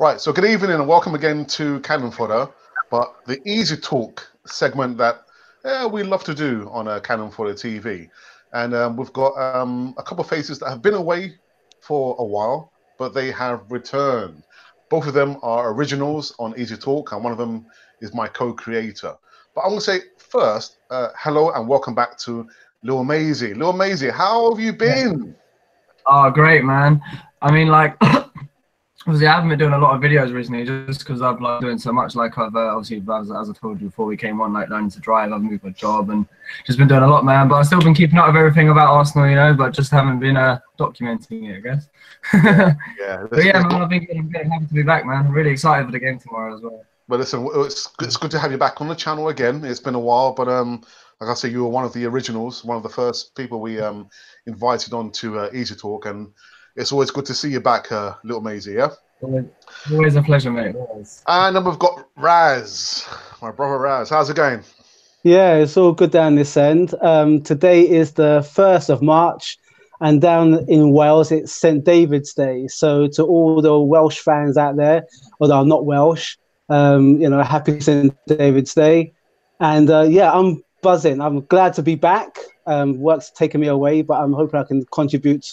Right, so good evening and welcome again to Cannon Fodder, but the Easy Talk segment that we love to do on Cannon Fodder TV. And we've got a couple of faces that have been away for a while, but they have returned. Both of them are originals on Easy Talk, and one of them is my co-creator. But I'm going to say first, hello and welcome back to LilMazy. LilMazy, how have you been? Oh, great, man. I mean, like, obviously, I haven't been doing a lot of videos recently just because I've like doing so much. Like, I've obviously, as I told you before we came on, like learning to drive. I've moved my job and just been doing a lot, man. But I've still been keeping up with everything about Arsenal, you know, but just haven't been documenting it, I guess. Yeah. But yeah, man, I'm happy to be back, man. I'm really excited for the game tomorrow as well. But listen, it's good to have you back on the channel again. It's been a while, but like I say, you were one of the originals, one of the first people we invited on to Easy Talk, and it's always good to see you back, LilMazy, yeah? Always a pleasure, mate. Always. And then we've got Raz, my brother Raz. How's it going? Yeah, it's all good down this end. Today is the 1st of March, and down in Wales, it's St. David's Day. So to all the Welsh fans out there, although I'm not Welsh, you know, happy St. David's Day. And yeah, I'm buzzing. I'm glad to be back. Work's taken me away, but I'm hoping I can contribute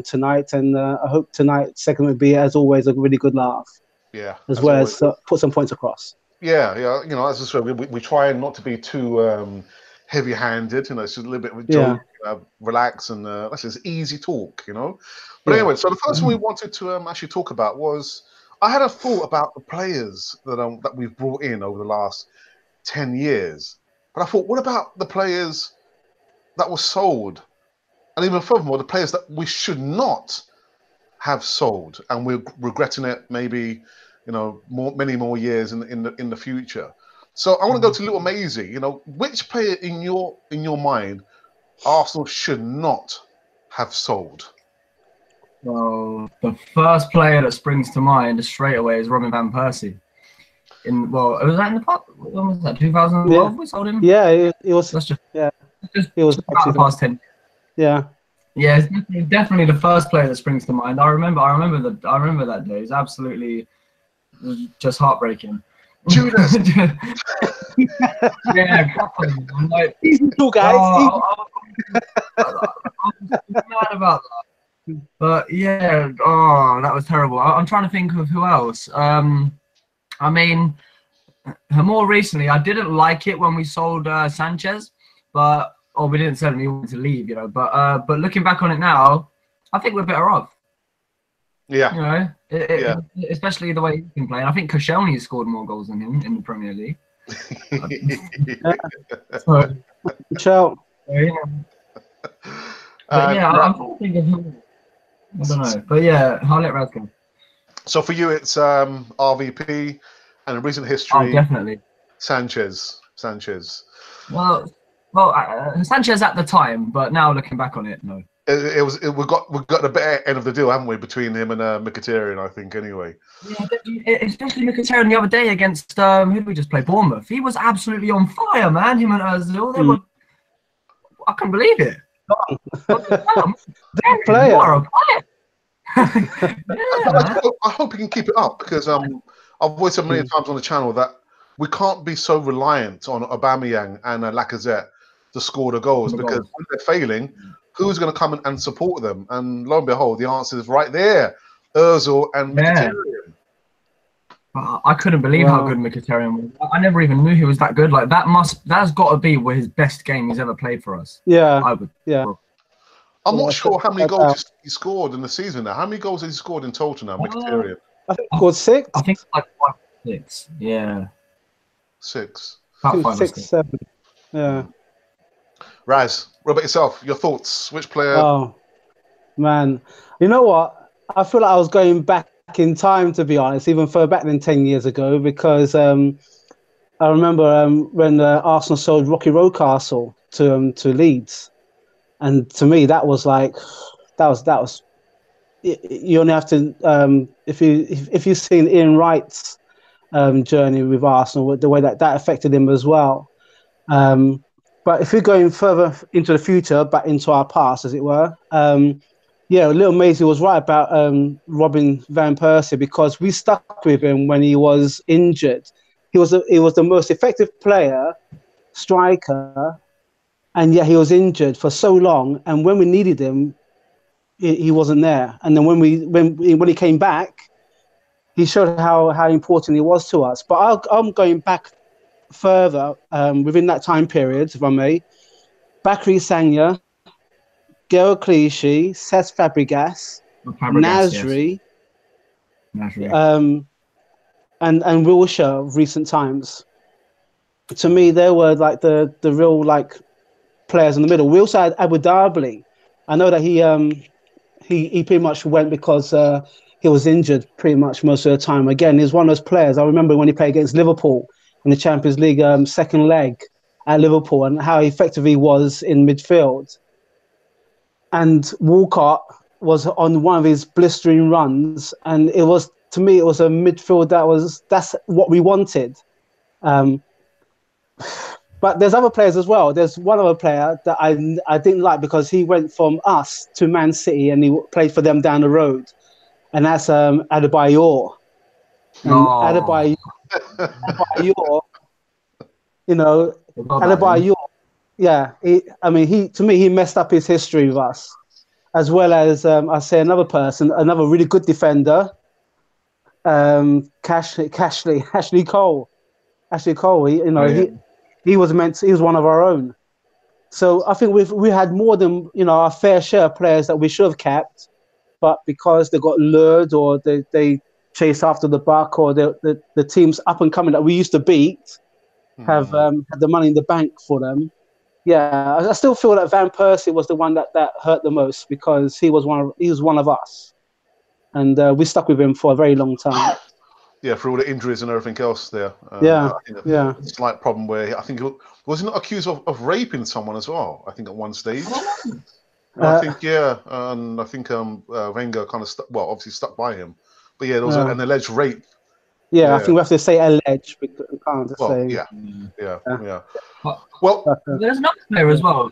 tonight. And I hope tonight's segment will be, as always, a really good laugh. Yeah. As well as put some points across. Yeah. You know, as I said, we try not to be too heavy-handed. You know, it's just a little bit of a joke, relax, and that's just easy talk. You know. But anyway, so the first one we wanted to actually talk about was I had a thought about the players that we've brought in over the last 10 years. But I thought, what about the players that were sold? And even furthermore, the players that we should not have sold, and we're regretting it maybe, you know, many more years in the future. So I want to go to LilMazy. You know, which player in your mind Arsenal should not have sold? Well, the first player that springs to mind straight away is Robin van Persie. Was that in the past? When was that? 2012 we sold him? Yeah, it was. That's just, it was about the past 10. Yeah. Yeah, it's definitely the first player that springs to mind. I remember that day. It's absolutely just heartbreaking. Judas. Yeah, properly. I'm like, Easy talk, guys. I was mad about that. But yeah, that was terrible. I'm trying to think of who else. I mean, more recently, I didn't like it when we sold Sanchez, we didn't sell him. He wanted to leave, you know. But looking back on it now, I think we're better off. Yeah. You know, especially the way he's been playing. I think Koscielny has scored more goals than him in the Premier League. Ciao. I'm thinking of him. I don't know, but yeah, I'll let Raz go. So for you, it's RVP, and in recent history, definitely Sanchez. Well, Sanchez at the time, but now looking back on it, no. We got the better end of the deal, haven't we, between him and Mkhitaryan, I think, anyway. Yeah, especially Mkhitaryan the other day against who did we just play? Bournemouth. He was absolutely on fire, man. Him and Ozil, they were. I can't believe it. Player. You are a player. I hope he can keep it up, because I've always said many times on the channel that we can't be so reliant on Aubameyang and Lacazette to score the goals, because when they're failing, who's going to come and support them? And lo and behold, the answer is right there: Ozil and Mkhitaryan. I couldn't believe how good Mkhitaryan was. I never even knew he was that good. Like that's got to be his best game he's ever played for us. Yeah, I would. Yeah. I'm not sure how many goals he scored in the season now. How many goals has he scored in total now, Mkhitaryan? I think he scored 6. I think like 5 or 6. Yeah. 6. About 5 6, 7. Yeah. Raz, what about yourself? Your thoughts? Which player? Oh, man. You know what? I feel like I was going back in time, to be honest, even further back than 10 years ago, because I remember when Arsenal sold Rocky Rocastle to Leeds. And to me, that was like, that was. You only have to if you've seen Ian Wright's journey with Arsenal, the way that affected him as well. But if we're going further into the future, back into our past, as it were, Yeah, LilMazy was right about Robin van Persie, because we stuck with him when he was injured. He was the most effective player, striker, and yet he was injured for so long. And when we needed him, he wasn't there. And then when he came back, he showed how important he was to us. But I'm going back further within that time period, if I may. Bakary Sagna, Gael Clichy, Cesc Fabregas, Nasri, and Wilshere of recent times. To me, they were like the real like players in the middle. We also had Abu Dhabi. I know that he pretty much went because he was injured pretty much most of the time. Again, he's one of those players. I remember when he played against Liverpool in the Champions League second leg at Liverpool, and how effective he was in midfield. And Walcott was on one of his blistering runs, and it was, to me, it was a midfield that's what we wanted. But there's other players as well. There's one other player that I didn't like, because he went from us to Man City and he played for them down the road, and that's Adebayor. Adebayor, you know, Adebayor. Yeah, to me, he messed up his history with us, as well as I say another person, another really good defender, Ashley Cole. Ashley Cole. He was one of our own. So I think we had more than our fair share of players that we should have kept, but because they got lured, or they chased after the buck, or the teams up and coming that we used to beat have had the money in the bank for them. Yeah, I still feel that Van Persie was the one that hurt the most, because he was one of us, and we stuck with him for a very long time. Yeah, for all the injuries and everything else there. I think a slight problem where I think was he not accused of raping someone as well? I think at one stage. I think and I think Wenger kind of obviously stuck by him, but yeah, there was an alleged rape. Yeah, I think we have to say alleged, because we can't say. Yeah. Well, there's another player as well.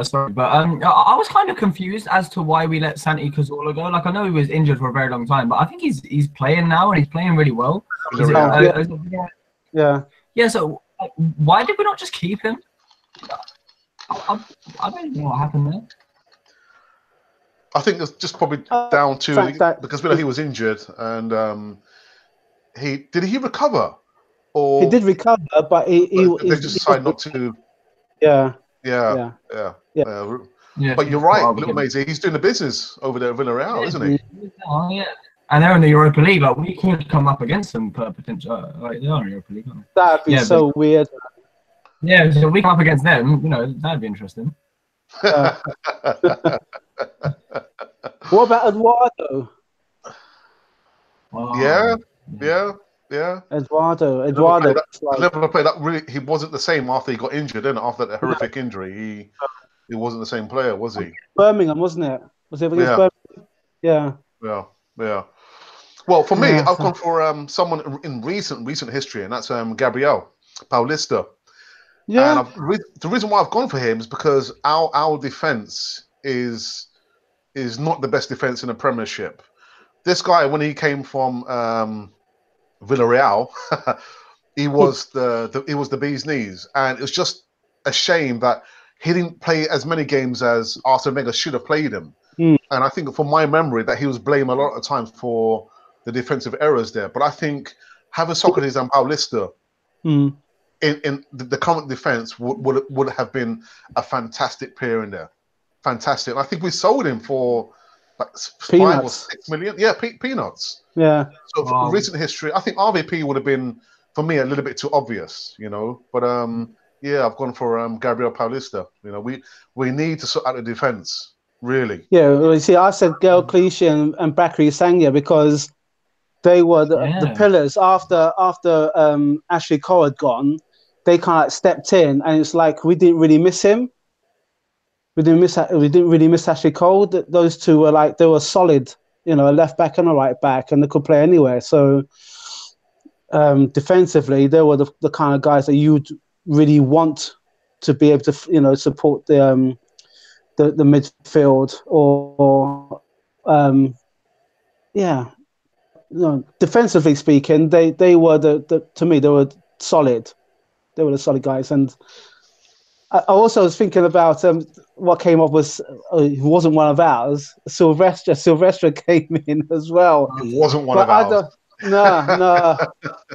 Sorry, but I was kind of confused as to why we let Santi Cazorla go. Like, I know he was injured for a very long time, but I think he's playing now, and he's playing really well. Yeah. So why did we not just keep him? I don't even know what happened there. I think it's just probably down to because he was injured, and did he recover? Or he did recover, but they just decided not to. Yeah. But you're right, LilMazy. He's doing the business over there at Villarreal, isn't he? Oh, yeah. And they're in the Europa League. Like, we could come up against them per potential. Like, they are in the Europa League, aren't they? That'd be so weird. Yeah, so we come up against them. That'd be interesting. What about Eduardo? Yeah. Eduardo. He wasn't the same after he got injured, and after that horrific injury, he wasn't the same player, was he? Birmingham, wasn't it? Was it against Birmingham? Yeah. Well, for me, I've gone for someone in recent history, and that's Gabriel Paulista. Yeah. And the reason why I've gone for him is because our defense is not the best defense in the Premiership. This guy, when he came from Villarreal, he was the bee's knees, and it was just a shame that he didn't play as many games as Arsene Wenger should have played him. And I think, from my memory, that he was blamed a lot of times for the defensive errors there. But I think having Socrates and Paulista in the current defense would have been a fantastic pair in there. Fantastic. And I think we sold him for like peanuts. 5 or 6 million. Yeah, peanuts. Yeah. So for recent history, I think RVP would have been, for me, a little bit too obvious, But I've gone for Gabriel Paulista. We need to sort out the defense, really. Yeah, well, you see, I said Gael Clichy and Bakary Sagna because they were the pillars. After Ashley Cole had gone, they kind of stepped in, and it's like we didn't really miss him. We didn't really miss Ashley Cole. Those two were they were solid, a left back and a right back, and they could play anywhere. So defensively, they were the kind of guys that you'd really want to be able to, support the midfield or yeah. No, defensively speaking, they were to me they were solid. They were the solid guys, and I also was thinking about what came up was who wasn't one of ours. Sylvester. Sylvester came in as well. It wasn't one But of ours.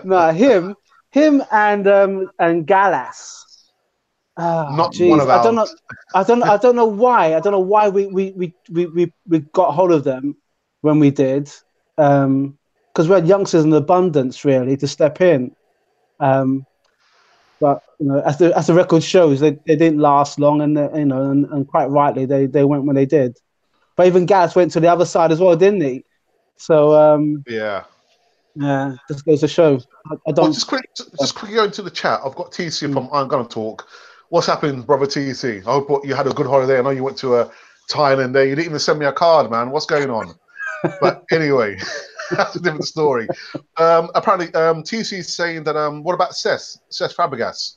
No. Him and Gallas. Not Geez, one of ours. I don't know why. I don't know why we got hold of them when we did. Because we had youngsters in abundance, really, to step in. But as the record shows, they didn't last long, and and quite rightly, they went when they did. But even Gallas went to the other side as well, didn't he? So Yeah. Just goes to show. I don't. Well, just quickly go into the chat. I've got TC from I'm Gonna Talk. What's happened, brother TC? I hope you had a good holiday. I know you went to Thailand there. You didn't even send me a card, man. What's going on? But anyway, that's a different story. Apparently, TC is saying that what about Cesc Fabregas?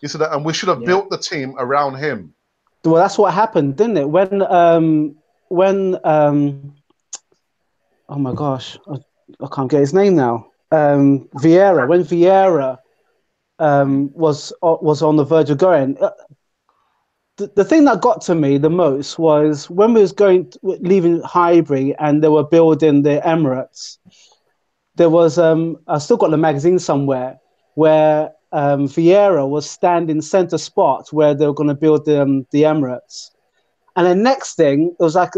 He said that we should have built the team around him. Well, that's what happened, didn't it? When oh my gosh, I can't get his name now. Vieira. When Vieira was on the verge of going. The thing that got to me the most was when we was leaving Highbury and they were building the Emirates. There was I still got the magazine somewhere where Vieira was standing centre spot where they were going to build the Emirates, and the next thing it was like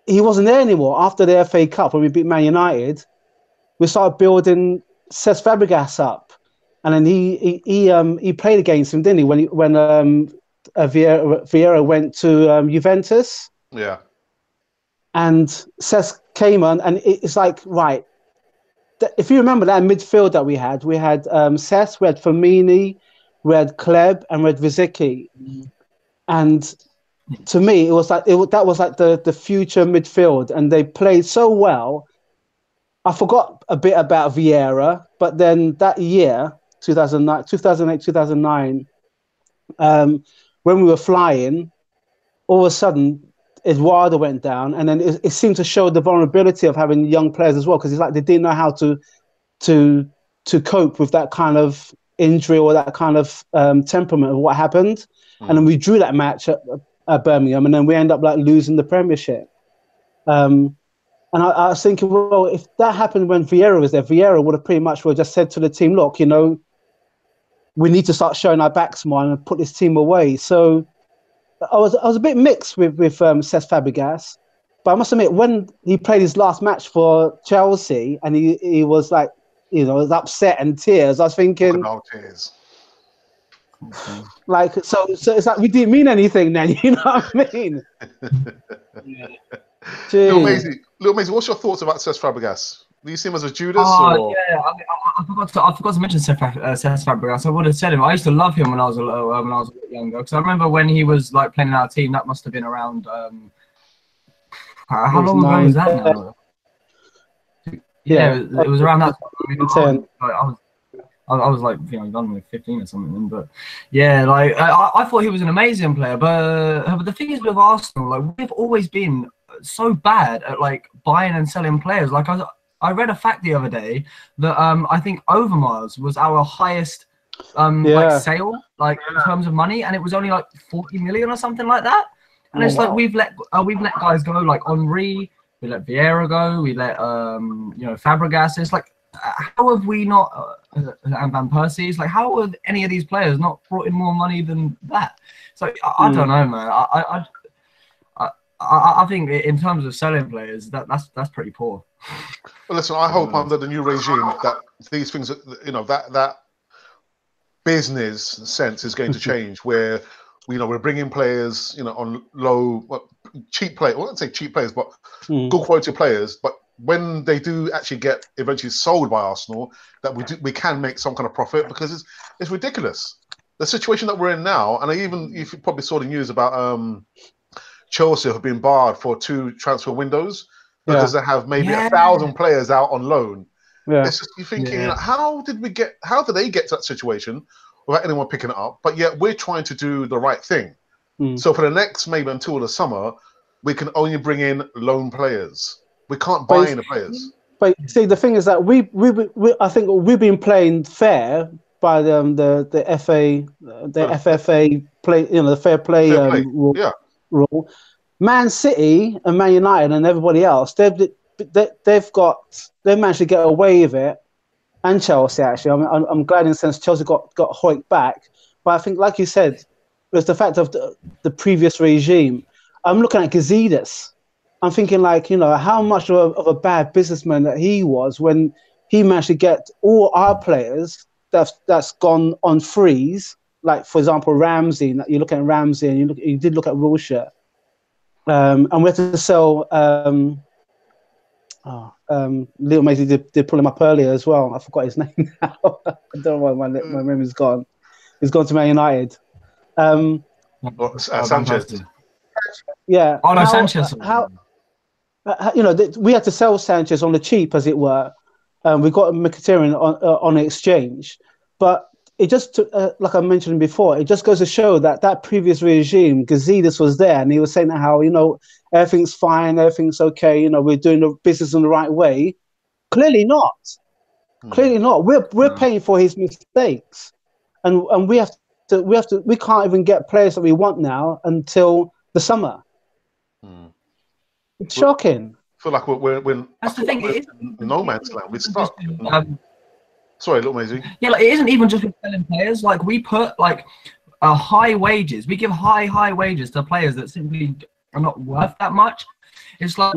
he wasn't there anymore after the FA Cup when we beat Man United. We started building Cesc Fabregas up, and then he played against him, didn't he? When Vieira went to Juventus. Yeah. And Cesc came on, and it's like, right, if you remember that midfield that we had Cesc, we had Firmini, we had Kleb, and we had Vizicki. And to me, it was like that was like the future midfield, and they played so well. I forgot a bit about Vieira, but then that year, 2008, 2009, when we were flying, all of a sudden, Eduardo went down, and then it seemed to show the vulnerability of having young players as well, because it's like they didn't know how to cope with that kind of injury or that kind of temperament of what happened. And then we drew that match at Birmingham, and then we end up like losing the Premiership. And I was thinking, well, if that happened when Vieira was there, Vieira would have pretty much just said to the team, look, we need to start showing our backs more and put this team away. So I was a bit mixed with Cesc Fabregas, but I must admit, when he played his last match for Chelsea and he was like, was upset and tears, I was thinking, no tears. Like, so it's like we didn't mean anything then, you know what I mean? LilMazy, what's your thoughts about Cesc Fabregas? Do you see him as a Judas? Or? Yeah, I forgot to mention Cesc Fabregas. I would have said him. I used to love him when I was a bit younger, because I remember when he was like playing in our team. That must have been around. How long ago was that now? Yeah, it was around that time. I was like, done with 15 or something. But yeah, like I thought he was an amazing player. But the thing is with Arsenal, like we've always been so bad at like buying and selling players. Like I read a fact the other day that I think Overmars was our highest like sale, like in terms of money, and it was only like 40 million or something like that. And it's like we've let guys go, like Henry, we let Vieira go, we let Fabregas. It's like, how have we not and Van Persie's, like how have any of these players not brought in more money than that? So I don't know, man. I think in terms of selling players, that's pretty poor. Well, listen, I hope under the new regime that these things, that business sense is going to change, where we're bringing players, on low, cheap players. Well, I wouldn't say cheap players, but good quality players. But when they do actually get eventually sold by Arsenal, that we can make some kind of profit, because it's ridiculous. The situation that we're in now, and if you probably saw the news about Chelsea have been barred for 2 transfer windows because they have maybe 1,000 players out on loan. Yeah. It's just, you're thinking, how did they get to that situation without anyone picking it up? But yet we're trying to do the right thing. So for the next, maybe until the summer, we can only bring in loan players. We can't buy any players. But see, the thing is that we I think we've been playing fair by the FA, the FFA play, the fair play, rule. Man City and Man United and everybody else, they've managed to get away with it, and Chelsea actually. I'm glad in the sense Chelsea got hoiked back, but I think, like you said, it was the fact of the previous regime. I'm looking at Gazidis. I'm thinking, like, how much of a bad businessman that he was when he managed to get all our players that's gone on freeze. Like, for example, Ramsey. You look at Ramsey, and you did look at Wilshere, and we had to sell. LilMazy did pull him up earlier as well. I forgot his name now. I don't know why my memory's gone. He's gone to Man United. Sanchez. Yeah. Oh no, Sanchez. We had to sell Sanchez on the cheap, as it were. We got Mkhitaryan on exchange, but it just took, like I mentioned before, it just goes to show that previous regime, Gazidis was there, and he was saying how everything's fine, everything's okay, we're doing the business in the right way. Clearly not. Clearly not. We're paying for his mistakes, and we can't even get players that we want now until the summer. It's shocking. I feel like we're that's the thing. It no man's land. We're stuck. Sorry, LilMazy. Yeah, like, it isn't even just with selling players. Like, we put high wages. We give high wages to players that simply are not worth that much. It's like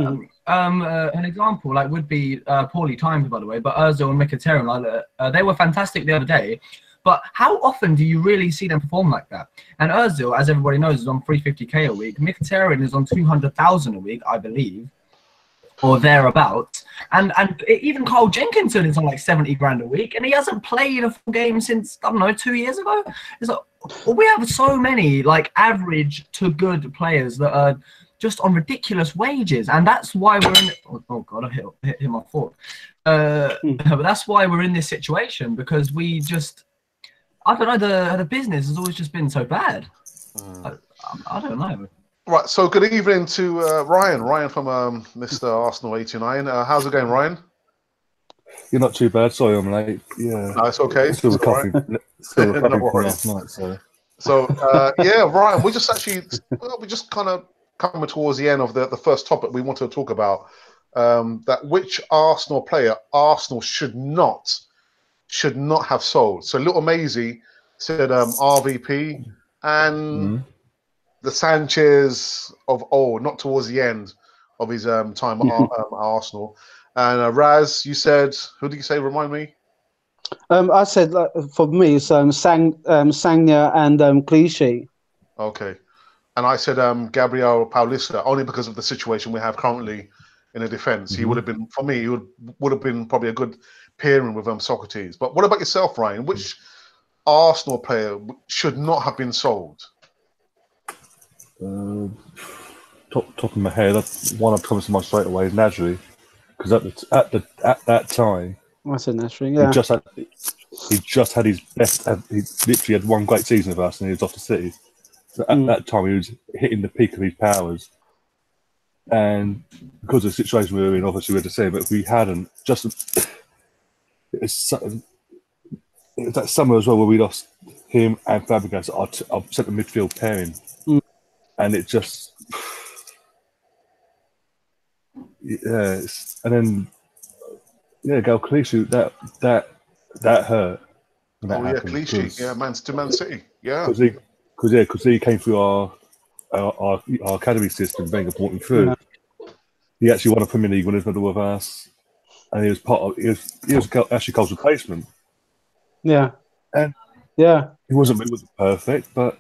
an example would be poorly timed, by the way, but Özil and Mkhitaryan, they were fantastic the other day. But how often do you really see them perform like that? And Özil, as everybody knows, is on 350k a week. Mkhitaryan is on 200,000 a week, I believe, or thereabouts. And even Carl Jenkinson is on like 70 grand a week, and he hasn't played a full game since, I don't know, 2 years ago. It's like, we have so many average to good players that are just on ridiculous wages, and that's why we're in. Oh God, I hit my fork. But that's why we're in this situation, because we just. I don't know, the business has always just been so bad. I don't know. Right, so good evening to Ryan. Ryan from Mr. Arsenal 89. How's it going, Ryan? You're not too bad. Sorry, I'm late. Yeah. No, it's okay. Still recovering No from last night. So yeah, Ryan, we just kind of coming towards the end of the first topic we wanted to talk about. That which Arsenal player Arsenal should not have sold. So LilMazy said RVP and the Sanchez of old, not towards the end of his time at Arsenal. And Raz, you said, who did you say? Remind me. I said, for me, it's Sagna and Clichy. Okay. And I said Gabriel Paulista, only because of the situation we have currently in the defence. He would have been, for me, he would have been probably a good pairing with Socrates. But what about yourself, Ryan? Which Arsenal player should not have been sold? Top of my head, one that comes to mind straight away is Nasri, because at that time, I said Nasri. Yeah, he just had his best. He literally had one great season of us, and he was off to City. So at that time, he was hitting the peak of his powers. And because of the situation we were in, obviously we had to say, but if we hadn't, it's that summer as well where we lost him and Fabregas, our centre midfield pairing, and it just, and then Gal Clichy, that hurt. Clichy, to Man City, because he came through our academy system, Wenger brought him through. Yeah. He actually won a Premier League when he was middle with us, and he was part of. He was actually Cole's replacement. Yeah, and he wasn't perfect, but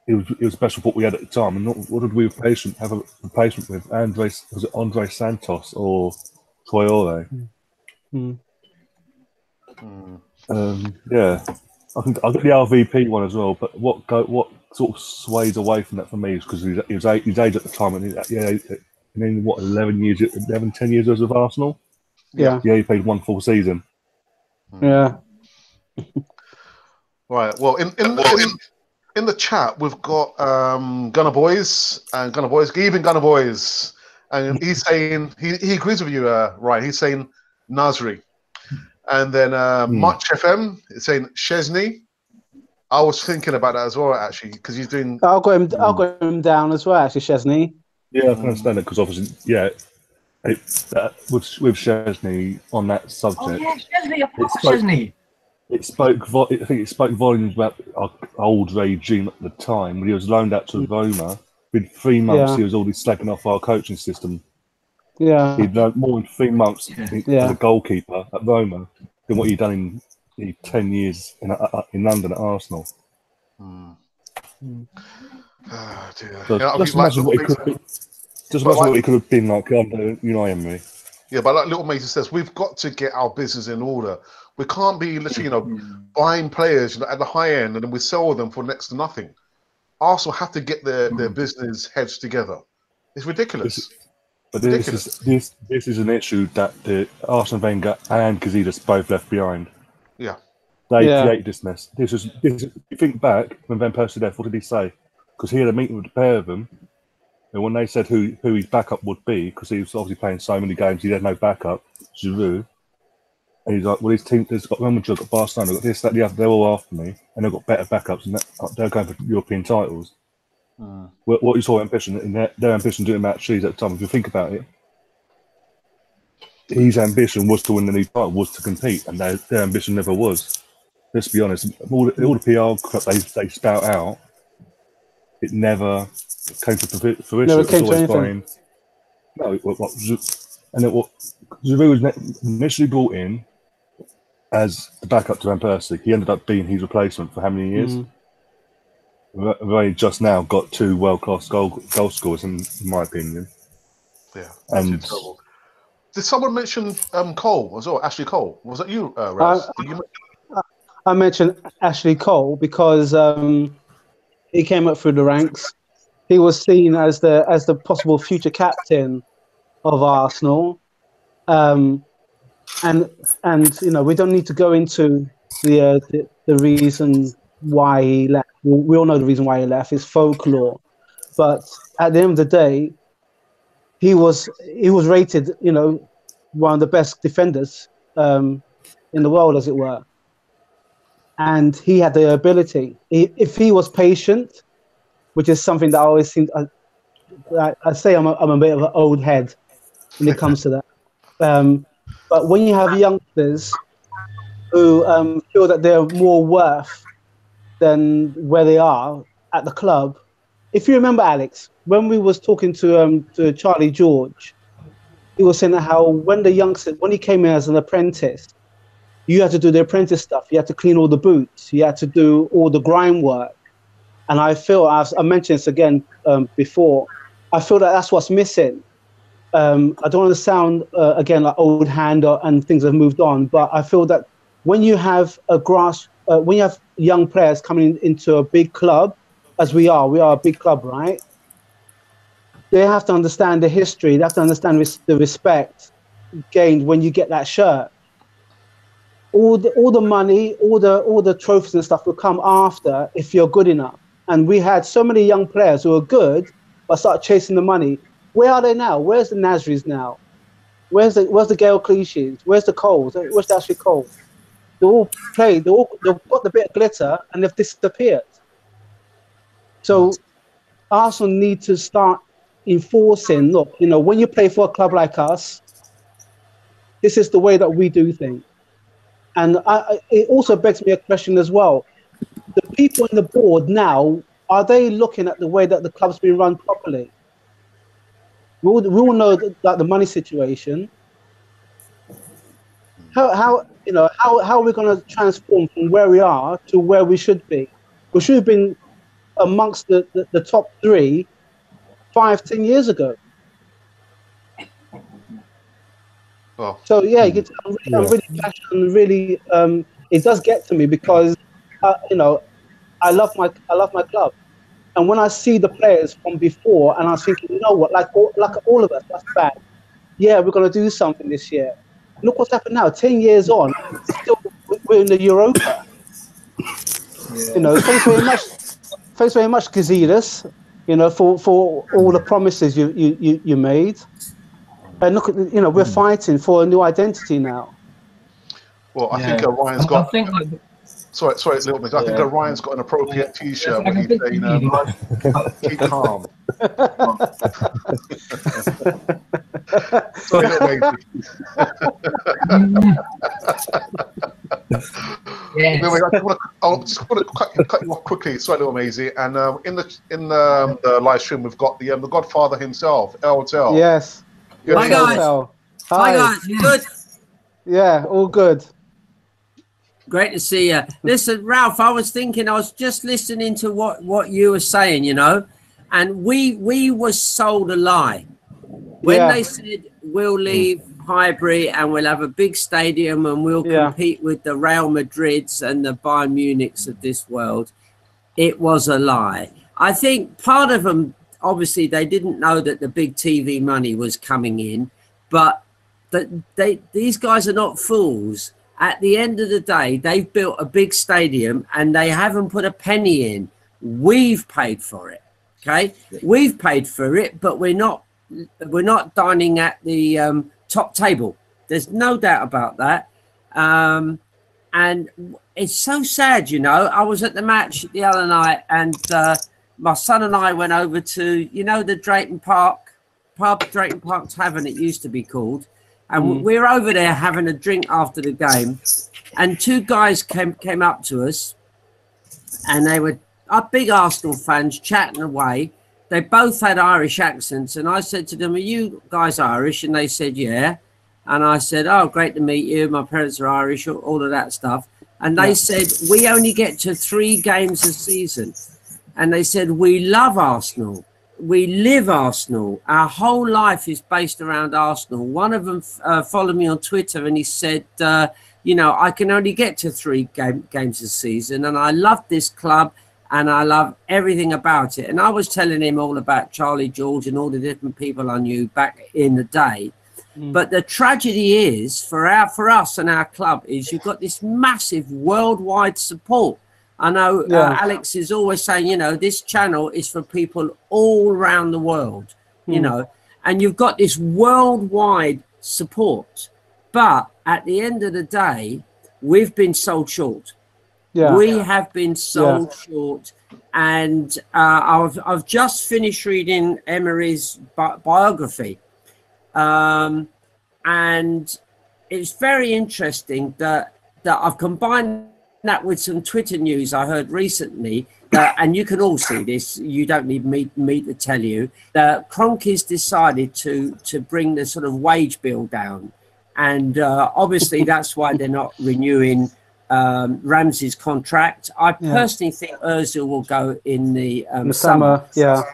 it was the best support we had at the time. And what did we have a replacement with? Was it Andre Santos or Traore? Yeah, I'll get the RVP one as well. But what sort of sways away from that for me is because his age at the time, and then what 10 years of Arsenal. Yeah, he played one full season. Yeah. Right. Well, in the chat, we've got Gunner Boys and Gunner Boys, even Gunner Boys, and he's saying he agrees with you, Ryan. He's saying Nasri, and then Much FM is saying Chesney. I was thinking about that as well, actually, because he's doing. I'll got him down as well, actually, Chesney. Yeah, I can understand it because obviously, yeah, with Chesney on that subject. Oh yeah, Chesney, Chesney. I think it spoke volumes about our old regime at the time when he was loaned out to Roma. Within 3 months, he was already slacking off our coaching system. Yeah, he'd learned more in 3 months as a goalkeeper at Roma than what he'd done in 10 years in London at Arsenal. Oh, dear. So just imagine what he could be. Just imagine what he could have been like under Unai Emery. Yeah, but like LilMazy says, we've got to get our business in order. We can't be literally, buying players at the high end and then we sell them for next to nothing. Arsenal have to get their business heads together. It's ridiculous. This is an issue that the Arsene Wenger and Gazidis both left behind. Yeah. They created this mess. You think back when Van Persie left, what did he say? Because he had a meeting with the pair of them, and when they said who his backup would be, because he was obviously playing so many games, he had no backup, Giroud. And he's like, well, his team, there's got Real Madrid, got Barcelona, got this, that, the other, they're all after me, and they've got better backups, and they're going for European titles. What you saw ambition in their ambition doing Matt Cheese at the time, if you think about it, his ambition was to win the new title, was to compete, and their ambition never was. Let's be honest, all the PR crap they spout out, it never came to fruition. Never came to anything. Giroud was initially brought in as the backup to Van Persie. He ended up being his replacement for how many years? We've only just now got 2 world-class goal scorers, in my opinion. Yeah, and terrible. Did someone mention Cole as well? Ashley Cole, was that you, Raz? I mentioned Ashley Cole because he came up through the ranks. He was seen as the possible future captain of Arsenal, and we don't need to go into the reason why he left. We all know the reason why he left. It's folklore, but at the end of the day, he was rated, one of the best defenders in the world, as it were. And he had the ability. If he was patient, which is something that I always seem, I say I'm a bit of an old head when it comes to that. But when you have youngsters who feel that they're more worth than where they are at the club, if you remember, Alex, when we was talking to Charlie George, he was saying how when he came in as an apprentice, you had to do the apprentice stuff. You had to clean all the boots. You had to do all the grime work. And I feel, as I mentioned this again before, I feel that that's what's missing. I don't want to sound, again, like old hand and things have moved on, but I feel that when you have when you have young players coming into a big club, as we are a big club, right? They have to understand the history. They have to understand the respect gained when you get that shirt. All the money, all the trophies and stuff will come after if you're good enough. And we had so many young players who are good, but start chasing the money. Where are they now? Where's the Nasris now? Where's the Gael Clichy's? Where's the Coles? Where's the Ashley Cole? They all played. They've got the bit of glitter and they've disappeared. So Arsenal need to start enforcing. Look, when you play for a club like us, this is the way that we do things. And it also begs me a question as well. The people on the board now, are they looking at the way that the club's been run properly? We all know that the money situation. How are we going to transform from where we are to where we should be? We should have been amongst the top 3 5-10 years ago. Oh. So yeah, I'm really passionate and really it does get to me because I love my club, and when I see the players from before, and I was thinking, you know what, like all of us, that's bad. Yeah, we're gonna do something this year. Look what's happened now. 10 years on, we're in the Europa. Yeah. Thanks very much. thanks very much, Gazidis, you know, for all the promises you made. And look, you know, we're fighting for a new identity now. Well, I think Ryan's got. I think like, sorry, LilMazy. I think Ryan's got an appropriate T-shirt where he's saying, "Keep calm." Sorry, LilMazy. yes. I just want to cut you off quickly. Sorry, LilMazy. And in the live stream, we've got the Godfather himself, LTL. Yes. Hi guys. Hi guys. Good. Yeah, all good. Great to see you. Listen, Ralph, I was thinking, I was just listening to what you were saying, you know, and we were sold a lie when they said we'll leave Highbury and we'll have a big stadium and we'll compete with the Real Madrids and the Bayern Munichs of this world. It was a lie. I think part of them, obviously, they didn't know that the big TV money was coming in, but these guys are not fools. At the end of the day, they've built a big stadium and they haven't put a penny in. We've paid for it. Okay, we've paid for it, but we're not dining at the top table. There's no doubt about that. And it's so sad, you know. I was at the match the other night, and my son and I went over to, you know, the Drayton Park pub, Drayton Park Tavern, it used to be called. And we were over there having a drink after the game, and two guys came up to us, and they were big Arsenal fans, chatting away. They both had Irish accents, and I said to them, "Are you guys Irish?" And they said, "Yeah." And I said, "Oh, great to meet you. My parents are Irish," all of that stuff. And they said, "We only get to 3 games a season." And they said, "We love Arsenal. We live Arsenal. Our whole life is based around Arsenal." One of them followed me on Twitter, and he said, "You know, I can only get to 3 games a season, and I love this club, and I love everything about it." And I was telling him all about Charlie George and all the different people I knew back in the day. But the tragedy is for us and our club is you've got this massive worldwide support. I know Alex is always saying, you know, this channel is for people all around the world, you know, and you've got this worldwide support. But at the end of the day, we've been sold short. We have been sold short. And I've just finished reading Emery's biography. And it's very interesting that I've combined that with some Twitter news I heard recently, and you can all see this, you don't need me to tell you, that Kroenke's decided to bring the sort of wage bill down. And obviously that's why they're not renewing Ramsey's contract. I personally think Ozil will go in the summer. So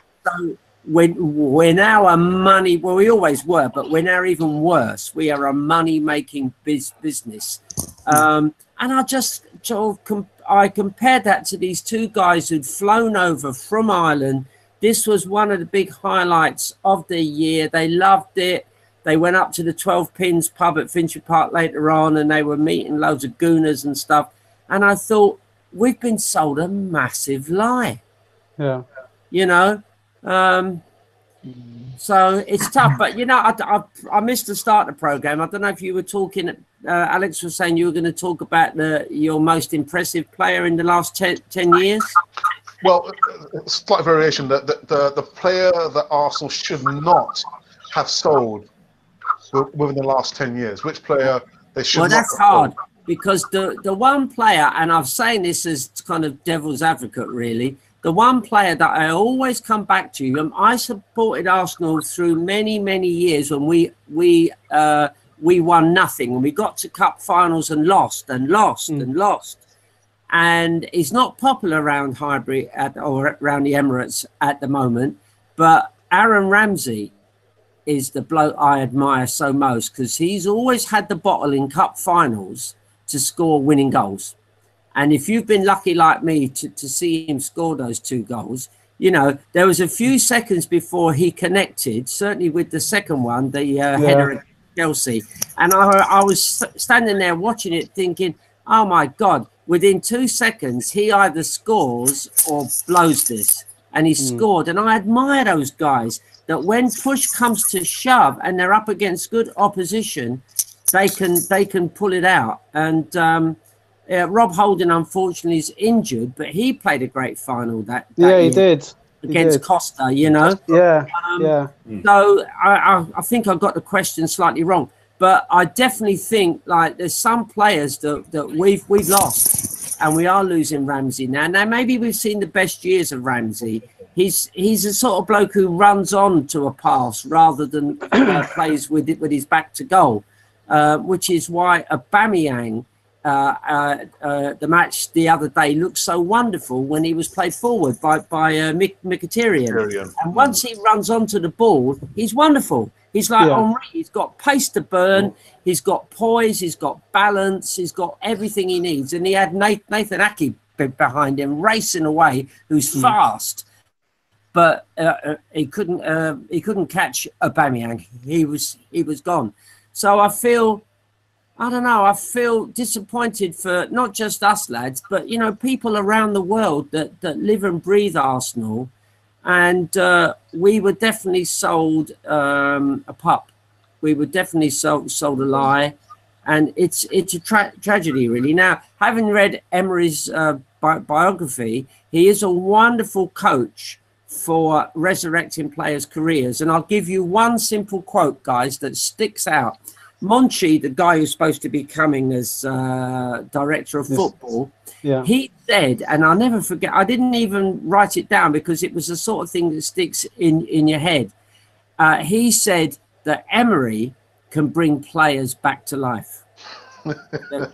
when our money, well, we always were, but we're now even worse. We are a money-making business. And I just sort of I compared that to these 2 guys who'd flown over from Ireland. This was one of the big highlights of the year. They loved it. They went up to the 12 Pins pub at Finchley Park later on, and they were meeting loads of gooners and stuff. And I thought, we've been sold a massive lie. You know? So it's tough, but you know, I missed the start of the program. I don't know if you were talking. Alex was saying you were going to talk about your most impressive player in the last 10 years. Well, slight variation. The player that Arsenal should not have sold within the last 10 years. Which player they should? Well, that's hard because the one player, and I'm saying this as kind of devil's advocate, really. The one player that I always come back to, I supported Arsenal through many, many years when we won nothing, and we got to cup finals and lost and lost and lost. And he's not popular around Highbury or around the Emirates at the moment, but Aaron Ramsey is the bloke I admire so most because he's always had the bottle in cup finals to score winning goals. And if you've been lucky like me to see him score those 2 goals, you know, there was a few seconds before he connected, certainly with the second one, the header at Chelsea. And I was standing there watching it thinking, oh, my God, within 2 seconds, he either scores or blows this. And he scored. And I admire those guys that when push comes to shove and they're up against good opposition, they can pull it out. And Rob Holding, unfortunately, is injured, but he played a great final that yeah, he year did. against Costa, you know. Yeah, So I think I got the question slightly wrong, but I definitely think like there's some players that we've lost, and we are losing Ramsey now. Now maybe we've seen the best years of Ramsey. He's a sort of bloke who runs on to a pass rather than plays with his back to goal, which is why Aubameyang. The match the other day looked so wonderful when he was played forward by Mkhitaryan. And once he runs onto the ball, he's wonderful. He's like Henry. He's got pace to burn. He's got poise. He's got balance. He's got everything he needs. And he had Nathan Ake behind him, racing away, who's fast. But he couldn't catch Aubameyang. He was gone. So I don't know. I feel disappointed for not just us lads, but you know, people around the world that live and breathe Arsenal, and we were definitely sold a pup. We were definitely sold a lie, and it's a tragedy really. Now, having read Emery's biography, he is a wonderful coach for resurrecting players' careers, and I'll give you one simple quote, guys, that sticks out. Monchi, the guy who's supposed to be coming as director of football, he said, and I'll never forget, I didn't even write it down because it was the sort of thing that sticks in your head. He said that Emery can bring players back to life.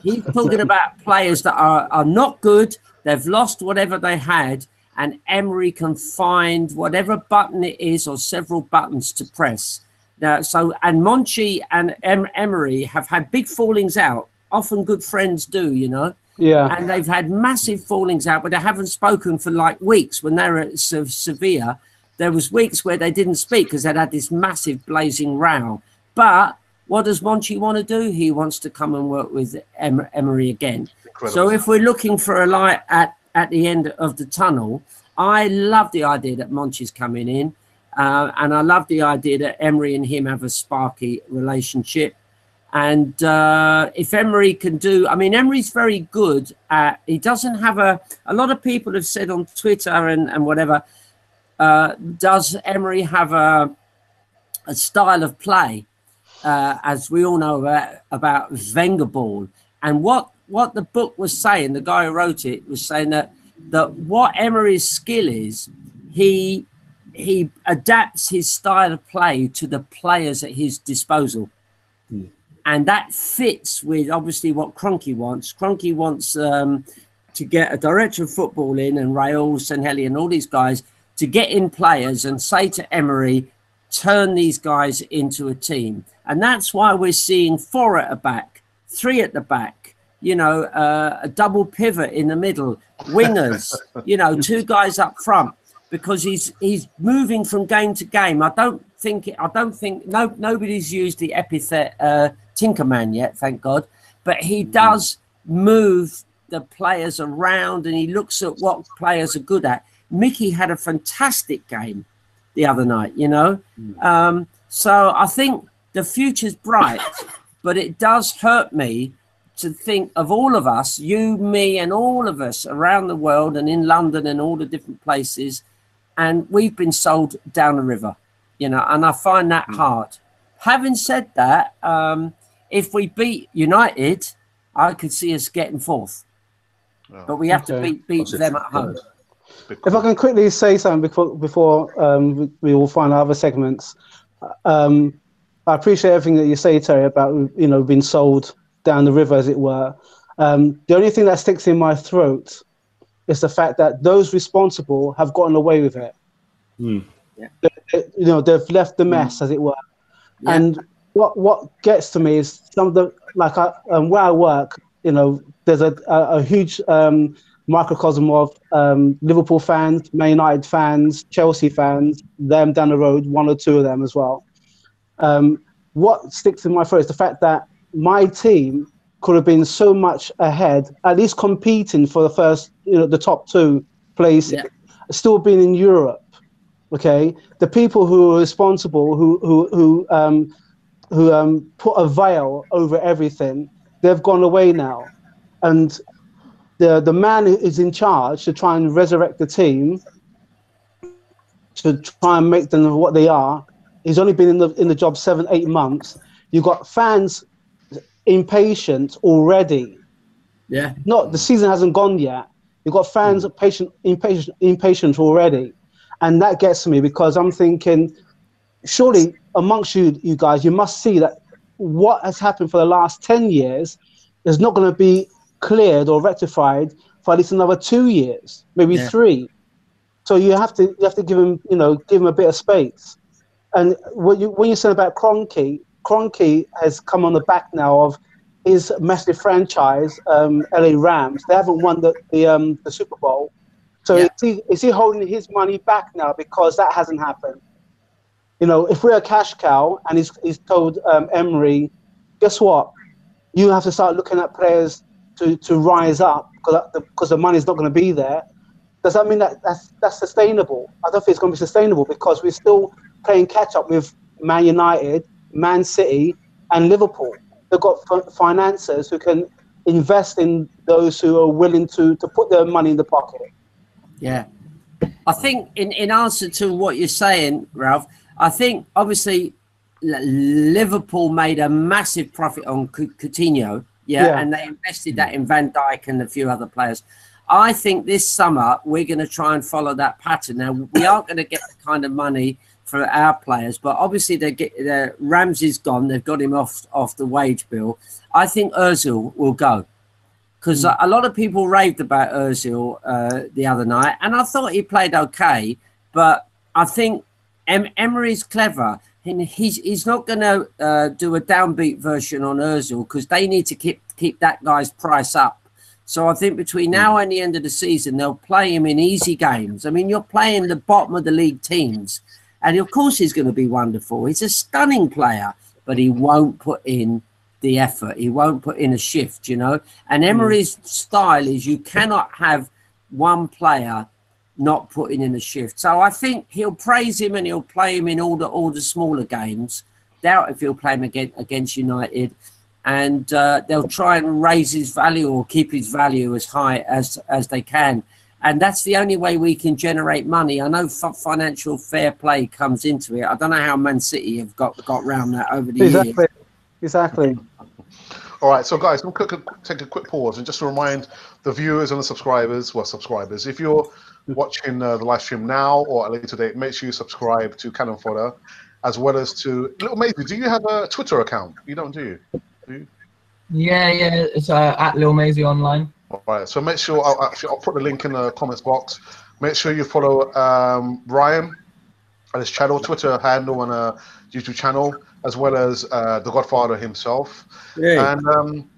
He's talking about players that are not good, they've lost whatever they had, and Emery can find whatever button it is or several buttons to press. And Monchi and Emery have had big fallings out. Often good friends do, you know. Yeah. And they've had massive fallings out, but they haven't spoken for like weeks. When they were at Sevilla, there was weeks where they didn't speak because they'd had this massive blazing row. But what does Monchi want to do? He wants to come and work with Emery again. Incredible. So if we're looking for a light at the end of the tunnel, I love the idea that Monchi's coming in. And I love the idea that Emery and him have a sparky relationship. And if Emery can do, I mean, Emery's very good at, he doesn't have a lot of people have said on Twitter and whatever, does Emery have a style of play, as we all know about Wenger ball? And what the book was saying, the guy who wrote it was saying that what Emery's skill is, he adapts his style of play to the players at his disposal. And that fits with obviously what Kroenke wants. Kroenke wants to get a director of football in, and Raul, Sanheli and all these guys to get in players and say to Emery, turn these guys into a team. And that's why we're seeing 4 at the back, 3 at the back, you know, a double pivot in the middle, wingers, you know, 2 guys up front. Because he's moving from game to game. I don't think nobody's used the epithet Tinkerman yet, thank God. But he does move the players around, and he looks at what players are good at. Mickey had a fantastic game the other night, you know. So I think the future's bright, but it does hurt me to think of all of us, you, me, and all of us around the world and in London and all the different places. And we've been sold down the river, you know, and I find that hard. Having said that, if we beat United, I could see us getting 4th. Oh, but we have to beat them at home. If I can quickly say something before we all find other segments. I appreciate everything that you say, Terry, about, you know, being sold down the river, as it were. The only thing that sticks in my throat is the fact that those responsible have gotten away with it. You know, they've left the mess, as it were. Yeah. And what gets to me is some of the, like, where I work, you know, there's a huge microcosm of Liverpool fans, Man United fans, Chelsea fans, them down the road, 1 or 2 of them as well. What sticks in my throat is the fact that my team could have been so much ahead, at least competing for the first, the top 2 places, still being in Europe. Okay, the people who are responsible, who put a veil over everything, they've gone away now, and the man who is in charge to try and resurrect the team, to try and make them what they are, he's only been in the job 7-8 months. You've got fans impatient already. Yeah. Not the season hasn't gone yet. You've got fans impatient already, and that gets me, because I'm thinking, surely amongst you guys, you must see that what has happened for the last 10 years is not going to be cleared or rectified for at least another 2 years, maybe 3. So you have to give him, give him a bit of space. And when you said about Kroenke has come on the back now of his massive franchise, LA Rams. They haven't won the Super Bowl. So is he holding his money back now because that hasn't happened? If we're a cash cow and he's told Emery, guess what? You have to start looking at players to rise up because the money's not going to be there. Does that mean that's sustainable? I don't think it's going to be sustainable, because we're still playing catch up with Man United, Man City, and Liverpool. They've got financiers who can invest in those who are willing to put their money in the pocket. Yeah. I think in answer to what you're saying, Ralph, I think obviously Liverpool made a massive profit on Coutinho, and they invested that in Van Dijk and a few other players. I think this summer we're going to try and follow that pattern. Now, we aren't going to get the kind of money for our players, but obviously Ramsey's gone. They've got him off the wage bill. I think Ozil will go, because a lot of people raved about Ozil the other night, and I thought he played okay, but I think Emery's clever. And he's not going to do a downbeat version on Ozil, because they need to keep that guy's price up. So I think between now and the end of the season, they'll play him in easy games. I mean, you're playing the bottom of the league teams, and of course he's going to be wonderful. He's a stunning player, but he won't put in the effort. He won't put in a shift, And Emery's style is you cannot have one player not putting in a shift. So I think he'll praise him and he'll play him in all the smaller games. Doubt if he'll play him against United. And they'll try and raise his value or keep his value as high as they can. And that's the only way we can generate money. I know financial fair play comes into it. I don't know how Man City have got around that over the years. Exactly. All right, so guys, we'll take a quick pause and just to remind the viewers and the subscribers, if you're watching the live stream now or at a later date, make sure you subscribe to Cannon Fodder, as well as to LilMazy. Do you have a Twitter account? You don't, do you? Yeah, it's at LilMazy online. All right, so make sure I'll put the link in the comments box. Make sure you follow Ryan and his channel, Twitter handle, and YouTube channel, as well as the Godfather himself. Yeah. And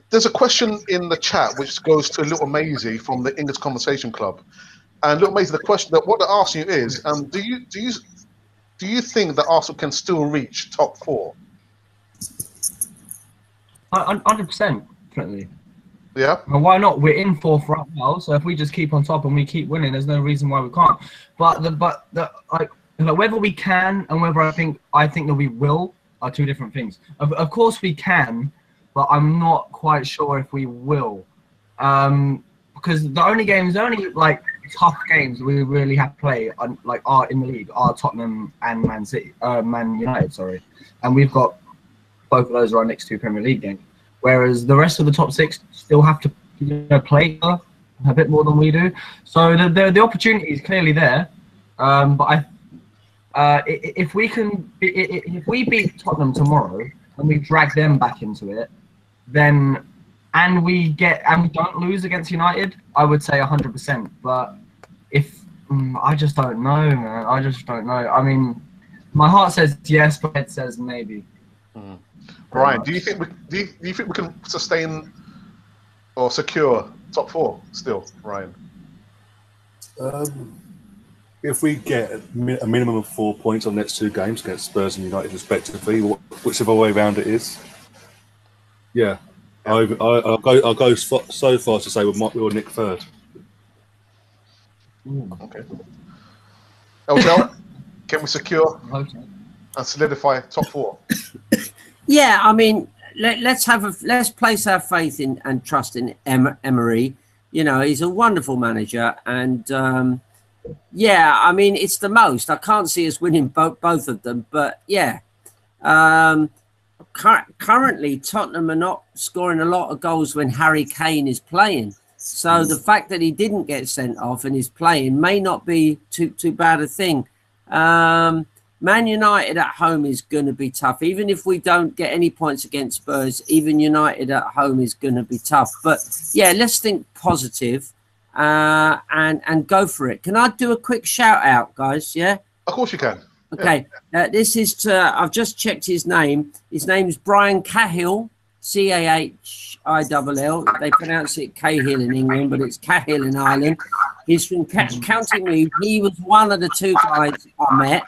there's a question in the chat which goes to LilMazy from the English Conversation Club. And LilMazy, the question that what they're asking you is, do you think that Arsenal can still reach top 4? 100%, definitely. Yeah. And why not? We're in 4th right now, so if we just keep on top and we keep winning, there's no reason why we can't. But whether we can and whether I think that we will are two different things. Of course we can, but I'm not quite sure if we will, because the only tough games we really have to play are in the league are Tottenham and Man United, sorry, and we've got both of those are our next 2 Premier League games. Whereas the rest of the top 6 still have to play a bit more than we do. So the opportunity is clearly there. But if we beat Tottenham tomorrow and we drag them back into it, then and we don't lose against United, I would say 100%. But if I just don't know, man. I just don't know. I mean, my heart says yes, but it says maybe. Brian, do you think we can sustain or secure top 4 still, Ryan? If we get a minimum of 4 points on the next 2 games against Spurs and United respectively, whichever way round it is, yeah, I'll go so far to say we'll nick third. Okay. LTL, can we secure and solidify top 4? Yeah, I mean, let's place our faith in and trust in Emery. You know, he's a wonderful manager, and yeah, I mean, it's the most. I can't see us winning both of them, but yeah. Currently, Tottenham are not scoring a lot of goals when Harry Kane is playing. So the fact that he didn't get sent off and is playing may not be too bad a thing. Man United at home is going to be tough. Even if we don't get any points against Spurs, even United at home is going to be tough. But yeah, let's think positive and go for it. Can I do a quick shout out, guys? Yeah? Of course you can. Okay, this is to, I've just checked his name. His name's Brian Cahill, Cahill. They pronounce it Cahill in England, but it's Cahill in Ireland. He's from County Meath. He was one of the 2 guys I met.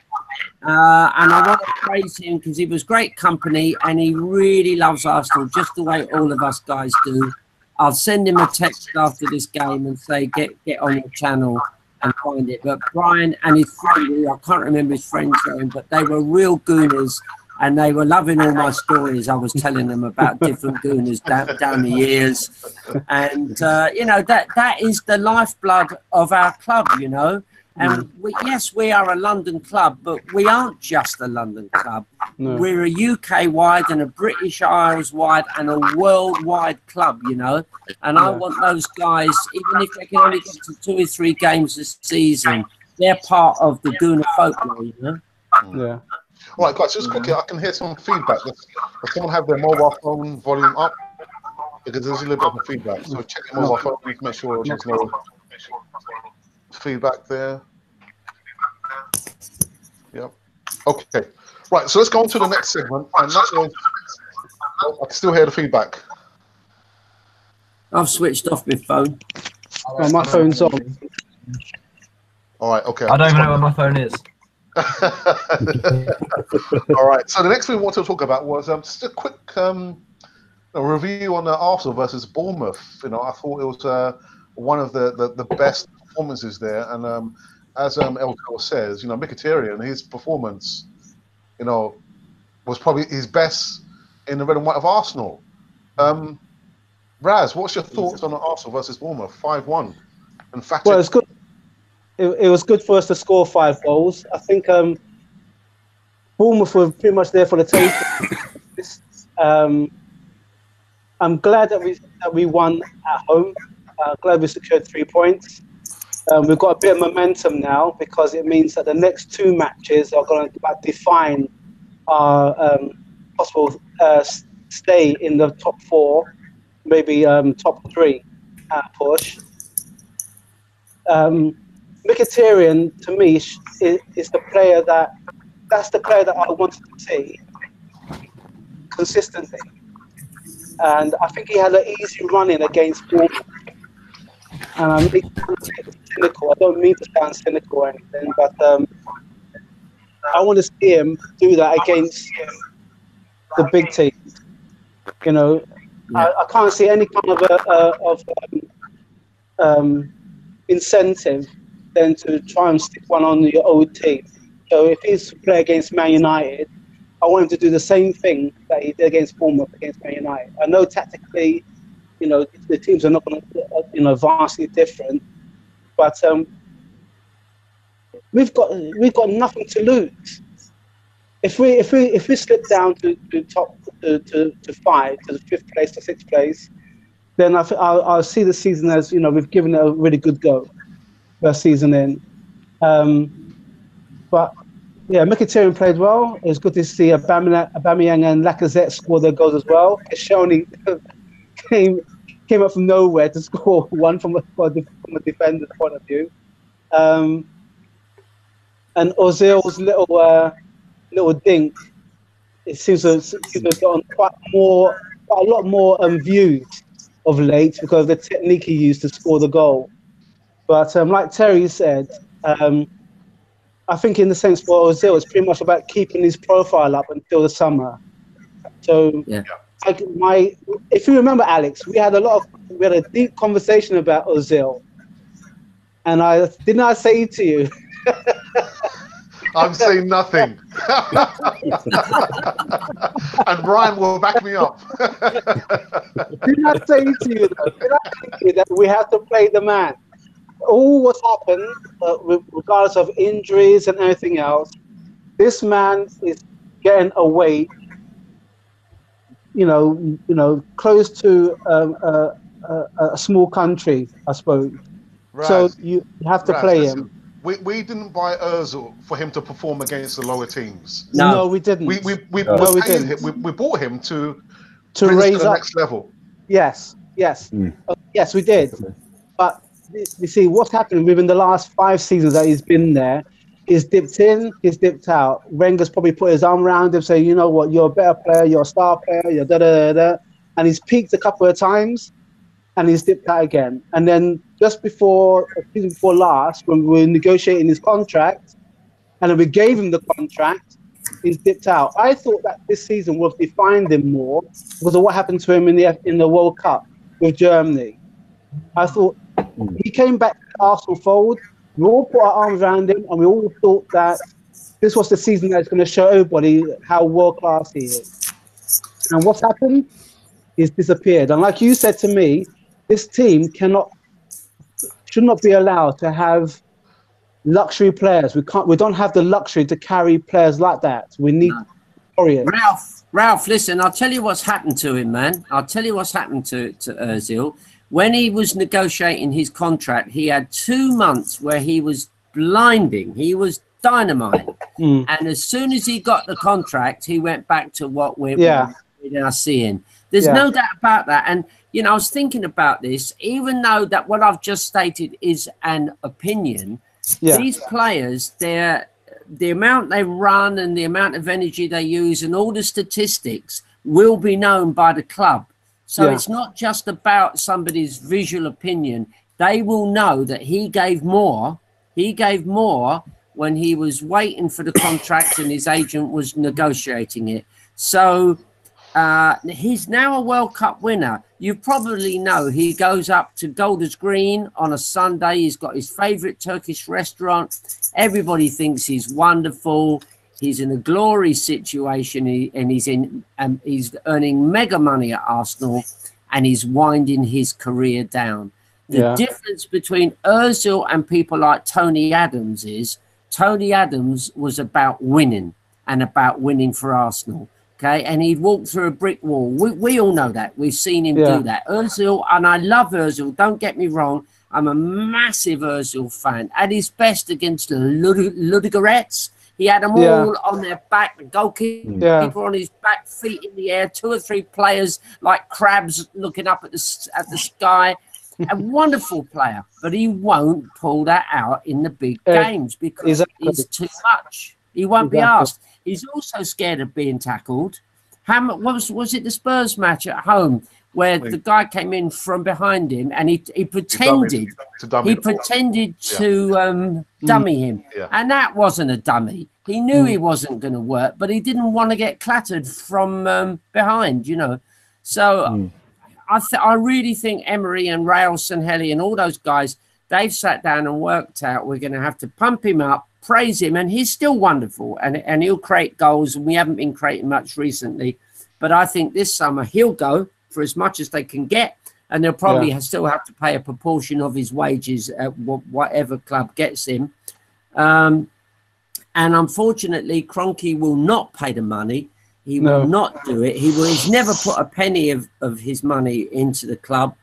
And I want to praise him because he was great company and he really loves Arsenal, just the way all of us guys do. I'll send him a text after this game and say, get on your channel and find it. But Brian and his friend, I can't remember his friend's name, but they were real gooners and they were loving all my stories. I was telling them about different gooners down the years. And, you know, that is the lifeblood of our club, you know. And yes, we are a London club, but we aren't just a London club. No. We're a UK-wide and a British Isles-wide and a worldwide club, you know. And I want those guys, even if they can only get to 2 or 3 games this season, they're part of the Gooner folklore, you know. Yeah. All right, guys, just quickly, I can hear some feedback. Does someone have their mobile phone volume up? Because there's a little bit of feedback. So check your mobile phone, we can make sure there's no feedback there. Yep. Okay. Right. So let's go on to the next segment, and that is. I can still hear the feedback. I've switched off my phone. Oh, my phone's on. All right. Okay. I don't even know where my phone is. All right. So the next thing we wanted to talk about was just a quick review on Arsenal versus Bournemouth. You know, I thought it was one of the best performances there, and as Elko says, you know, Mkhitaryan, his performance, you know, was probably his best in the red and white of Arsenal. Raz, what's your thoughts on Arsenal versus Bournemouth? 5-1. EMPHATIC. Well, it's good. It was good for us to score 5 goals. I think Bournemouth were pretty much there for the taking. I'm glad that we won at home. Glad we secured 3 points. We've got a bit of momentum now because it means that the next 2 matches are going to define our possible stay in the top 4, maybe top 3 at push. Mkhitaryan, to me, is the player that's the player that I wanted to see consistently. And I think he had an easy run-in against Bournemouth. And I'm cynical. I don't mean to sound cynical or anything, but I want to see him do that against the big teams. You know, I can't see any kind of incentive than to try and stick one on your old team. So if he's to play against Man United, I want him to do the same thing that he did against Bournemouth against Man United. I know tactically, you know, the teams are not going to, you know, vastly different, but we've got nothing to lose. If we slip down to 5, to the 5th place, to 6th place, then I'll see the season as, you know, we've given it a really good go, first season in. But yeah, Mkhitaryan played well. It was good to see Aubameyang and Lacazette score their goals as well. Koscielny came up from nowhere to score one from a defender's point of view. And Ozil's little dink, it seems to have gotten quite a lot more views of late because of the technique he used to score the goal. But like Terry said, I think in the sense for Ozil, it's pretty much about keeping his profile up until the summer. So if you remember, Alex, we had a deep conversation about Ozil, and I say to you. I'm saying nothing. And Ryan will back me up. Did I say to you, that we have to play the man? All what's happened, regardless of injuries and everything else, this man is getting away. Close to a small country, I suppose. Raz, so you have to play him. We didn't buy Ozil for him to perform against the lower teams. No, we didn't. We bought him to raise to the up next level. Yes. Yes, we did. But you see, what's happened within the last 5 seasons that he's been there, he's dipped in, he's dipped out. Wenger's probably put his arm around him, saying, you know what, you're a better player, you're a star player, you're da-da-da-da. And he's peaked a couple of times, and he's dipped out again. And then just before last, when we were negotiating his contract, and then we gave him the contract, he's dipped out. I thought that this season would have defined him more because of what happened to him in the World Cup with Germany. I thought he came back to Arsenal fold. We all put our arms around him, and we all thought that this was the season that's going to show everybody how world class he is. And what's happened? He's disappeared. And like you said to me, this team should not be allowed to have luxury players. We don't have the luxury to carry players like that. We need warriors. Ralph, listen, I'll tell you what's happened to him, man. I'll tell you what's happened to Ozil. When he was negotiating his contract, he had 2 months where he was blinding. He was dynamite. And as soon as he got the contract, he went back to what we're now seeing. There's no doubt about that. And, you know, I was thinking about this, even though that what I've just stated is an opinion, these players, the amount they run and the amount of energy they use and all the statistics will be known by the club. So it's not just about somebody's visual opinion. They will know that he gave more. He gave more when he was waiting for the contract and his agent was negotiating it. So he's now a World Cup winner. You probably know he goes up to Golders Green on a Sunday. He's got his favorite Turkish restaurant. Everybody thinks he's wonderful. He's in a glory situation, and he's earning mega money at Arsenal, and he's winding his career down. The difference between Ozil and people like Tony Adams is Tony Adams was about winning and about winning for Arsenal. Okay, and he'd walk through a brick wall. We all know that. We've seen him do that. Ozil, and I love Ozil. Don't get me wrong. I'm a massive Ozil fan. At his best against the Ludogorets, he had them all on their back, the goalkeeper on his back, feet in the air, 2 or 3 players like crabs looking up at the sky. A wonderful player, but he won't pull that out in the big games because it's too much. He won't be asked. He's also scared of being tackled. Was it the Spurs match at home where the guy came in from behind him and he pretended to dummy him, and that wasn't a dummy. He knew he wasn't going to work, but he didn't want to get clattered from behind, you know. So I really think Emery and Raul Sanheli and all those guys, they've sat down and worked out we're going to have to pump him up, praise him, and he's still wonderful, and he'll create goals, and we haven't been creating much recently, but I think this summer he'll go for as much as they can get, and they'll probably still have to pay a proportion of his wages at whatever club gets him. And unfortunately, Kroenke will not pay the money. He will not do it. He's never put a penny of his money into the club,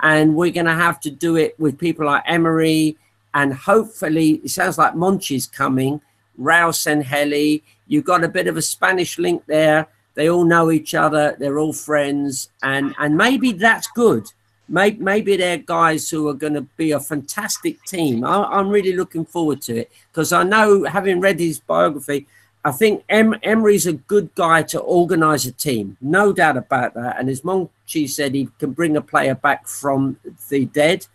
and we're going to have to do it with people like Emery, and hopefully, it sounds like Monchi's coming, Raul Sanheli. You've got a bit of a Spanish link there. They all know each other. They're all friends. And maybe that's good. Maybe they're guys who are going to be a fantastic team. I'm really looking forward to it because I know, having read his biography, I think Emery's a good guy to organise a team. No doubt about that. And as Monchi said, he can bring a player back from the dead.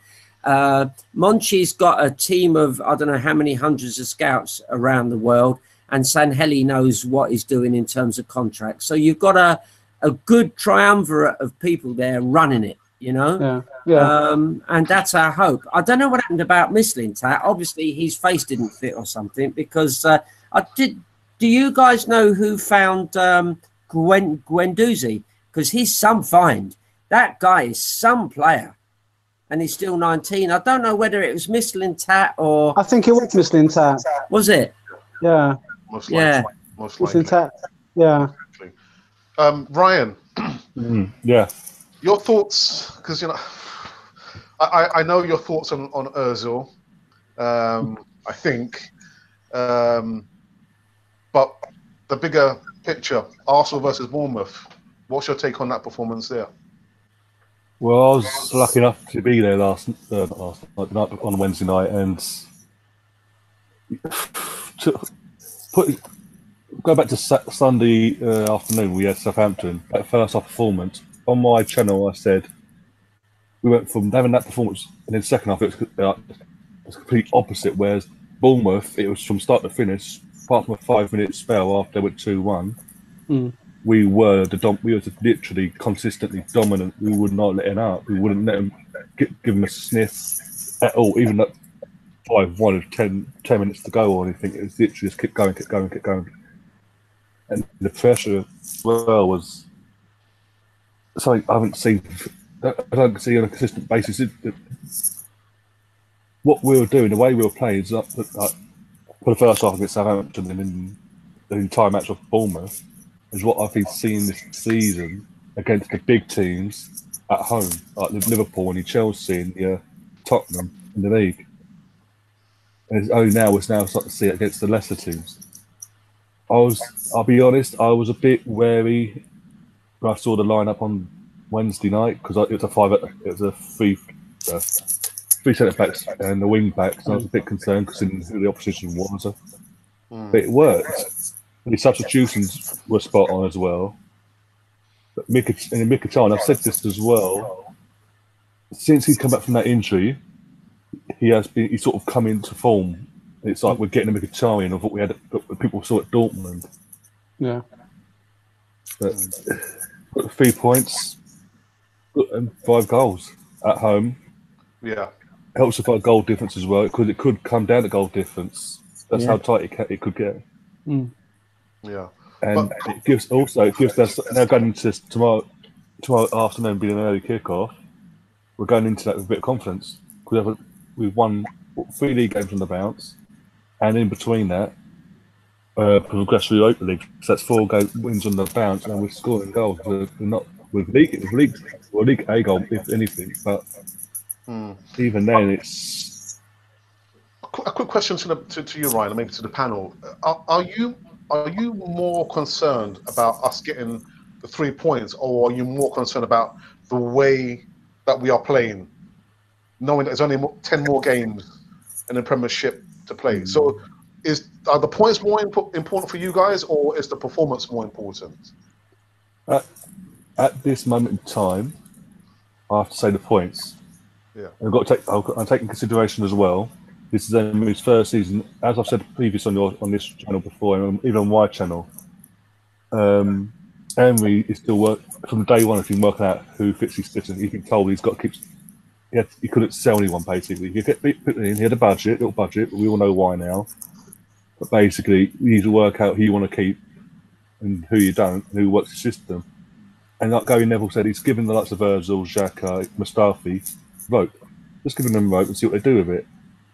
Monchi's got a team of I don't know how many hundreds of scouts around the world, and Sanheli knows what he's doing in terms of contracts. So you've got a good triumvirate of people there running it, you know. And that's our hope. I don't know what happened about Mislintat. Obviously his face didn't fit or something, because do you guys know who found Guendouzi? Because he's some find. That guy is some player, and he's still 19. I don't know whether it was Mislintat or... I think it was Mislintat. Was it? Yeah. Most likely. Most likely. Mislintat. Yeah. Ryan. Yeah. Your thoughts, because, you know, I know your thoughts on Ozil, I think. But the bigger picture, Arsenal versus Bournemouth, what's your take on that performance there? Well, I was lucky enough to be there last night on Wednesday night, and go back to Sunday afternoon. We had Southampton. That first half performance on my channel, I said we went from having that performance, and then second half it was complete opposite. Whereas Bournemouth, it was from start to finish, apart from a 5-minute spell after they went 2-1. We were literally consistently dominant. We would not let it up. We wouldn't let them give them a sniff at all, even at 5-1 with 10 minutes to go or anything. It was literally just keep going. And the pressure as well was something I haven't seen. I don't see on a consistent basis. What we were doing, the way we were playing, is for the first half against Southampton and then the entire match of Bournemouth, is what I've been seeing this season against the big teams at home, like Liverpool and Chelsea and Tottenham in the league. And we're now starting to see it against the lesser teams. I'll be honest, I was a bit wary when I saw the lineup on Wednesday night, because it was a three centre backs and the wing backs, and I was a bit concerned because who the opposition was. But it worked. And the substitutions were spot on as well. But Mkhitaryan, I've said this as well, since he's come back from that injury, he's sort of come into form. It's like we're getting a Mkhitaryan of what we had, people saw at Dortmund. Yeah. But 3 points and 5 goals at home. Yeah. Helps with our goal difference as well, because it could come down to goal difference. That's how tight it could get. Yeah. And it gives us, now going into tomorrow afternoon being an early kickoff, we're going into that with a bit of confidence. We've won 3 league games on the bounce, and in between that, progress through Europa League. So that's 4 wins on the bounce, and we're scoring goals. We're league A goal if anything, but even then, it's a quick question to you, Ryan, and maybe to the panel. Are you more concerned about us getting the 3 points, or are you more concerned about the way that we are playing, knowing that there's only 10 more games in the Premiership to play? So, are the points more important for you guys, or is the performance more important? At this moment in time, I have to say the points. Yeah, I'm taking consideration as well. This is Emery's first season, as I've said previously on this channel before, and even on my channel. Emery is still from day one. He's been working out who fits his system. He's been told he's got to keep. He couldn't sell anyone basically. He had a little budget. But we all know why now. But basically, you need to work out who you want to keep and who you don't, and who works the system. And like Gary Neville said, he's given the likes of Ozil, Xhaka, Mustafi rope. Just giving them rope and see what they do with it.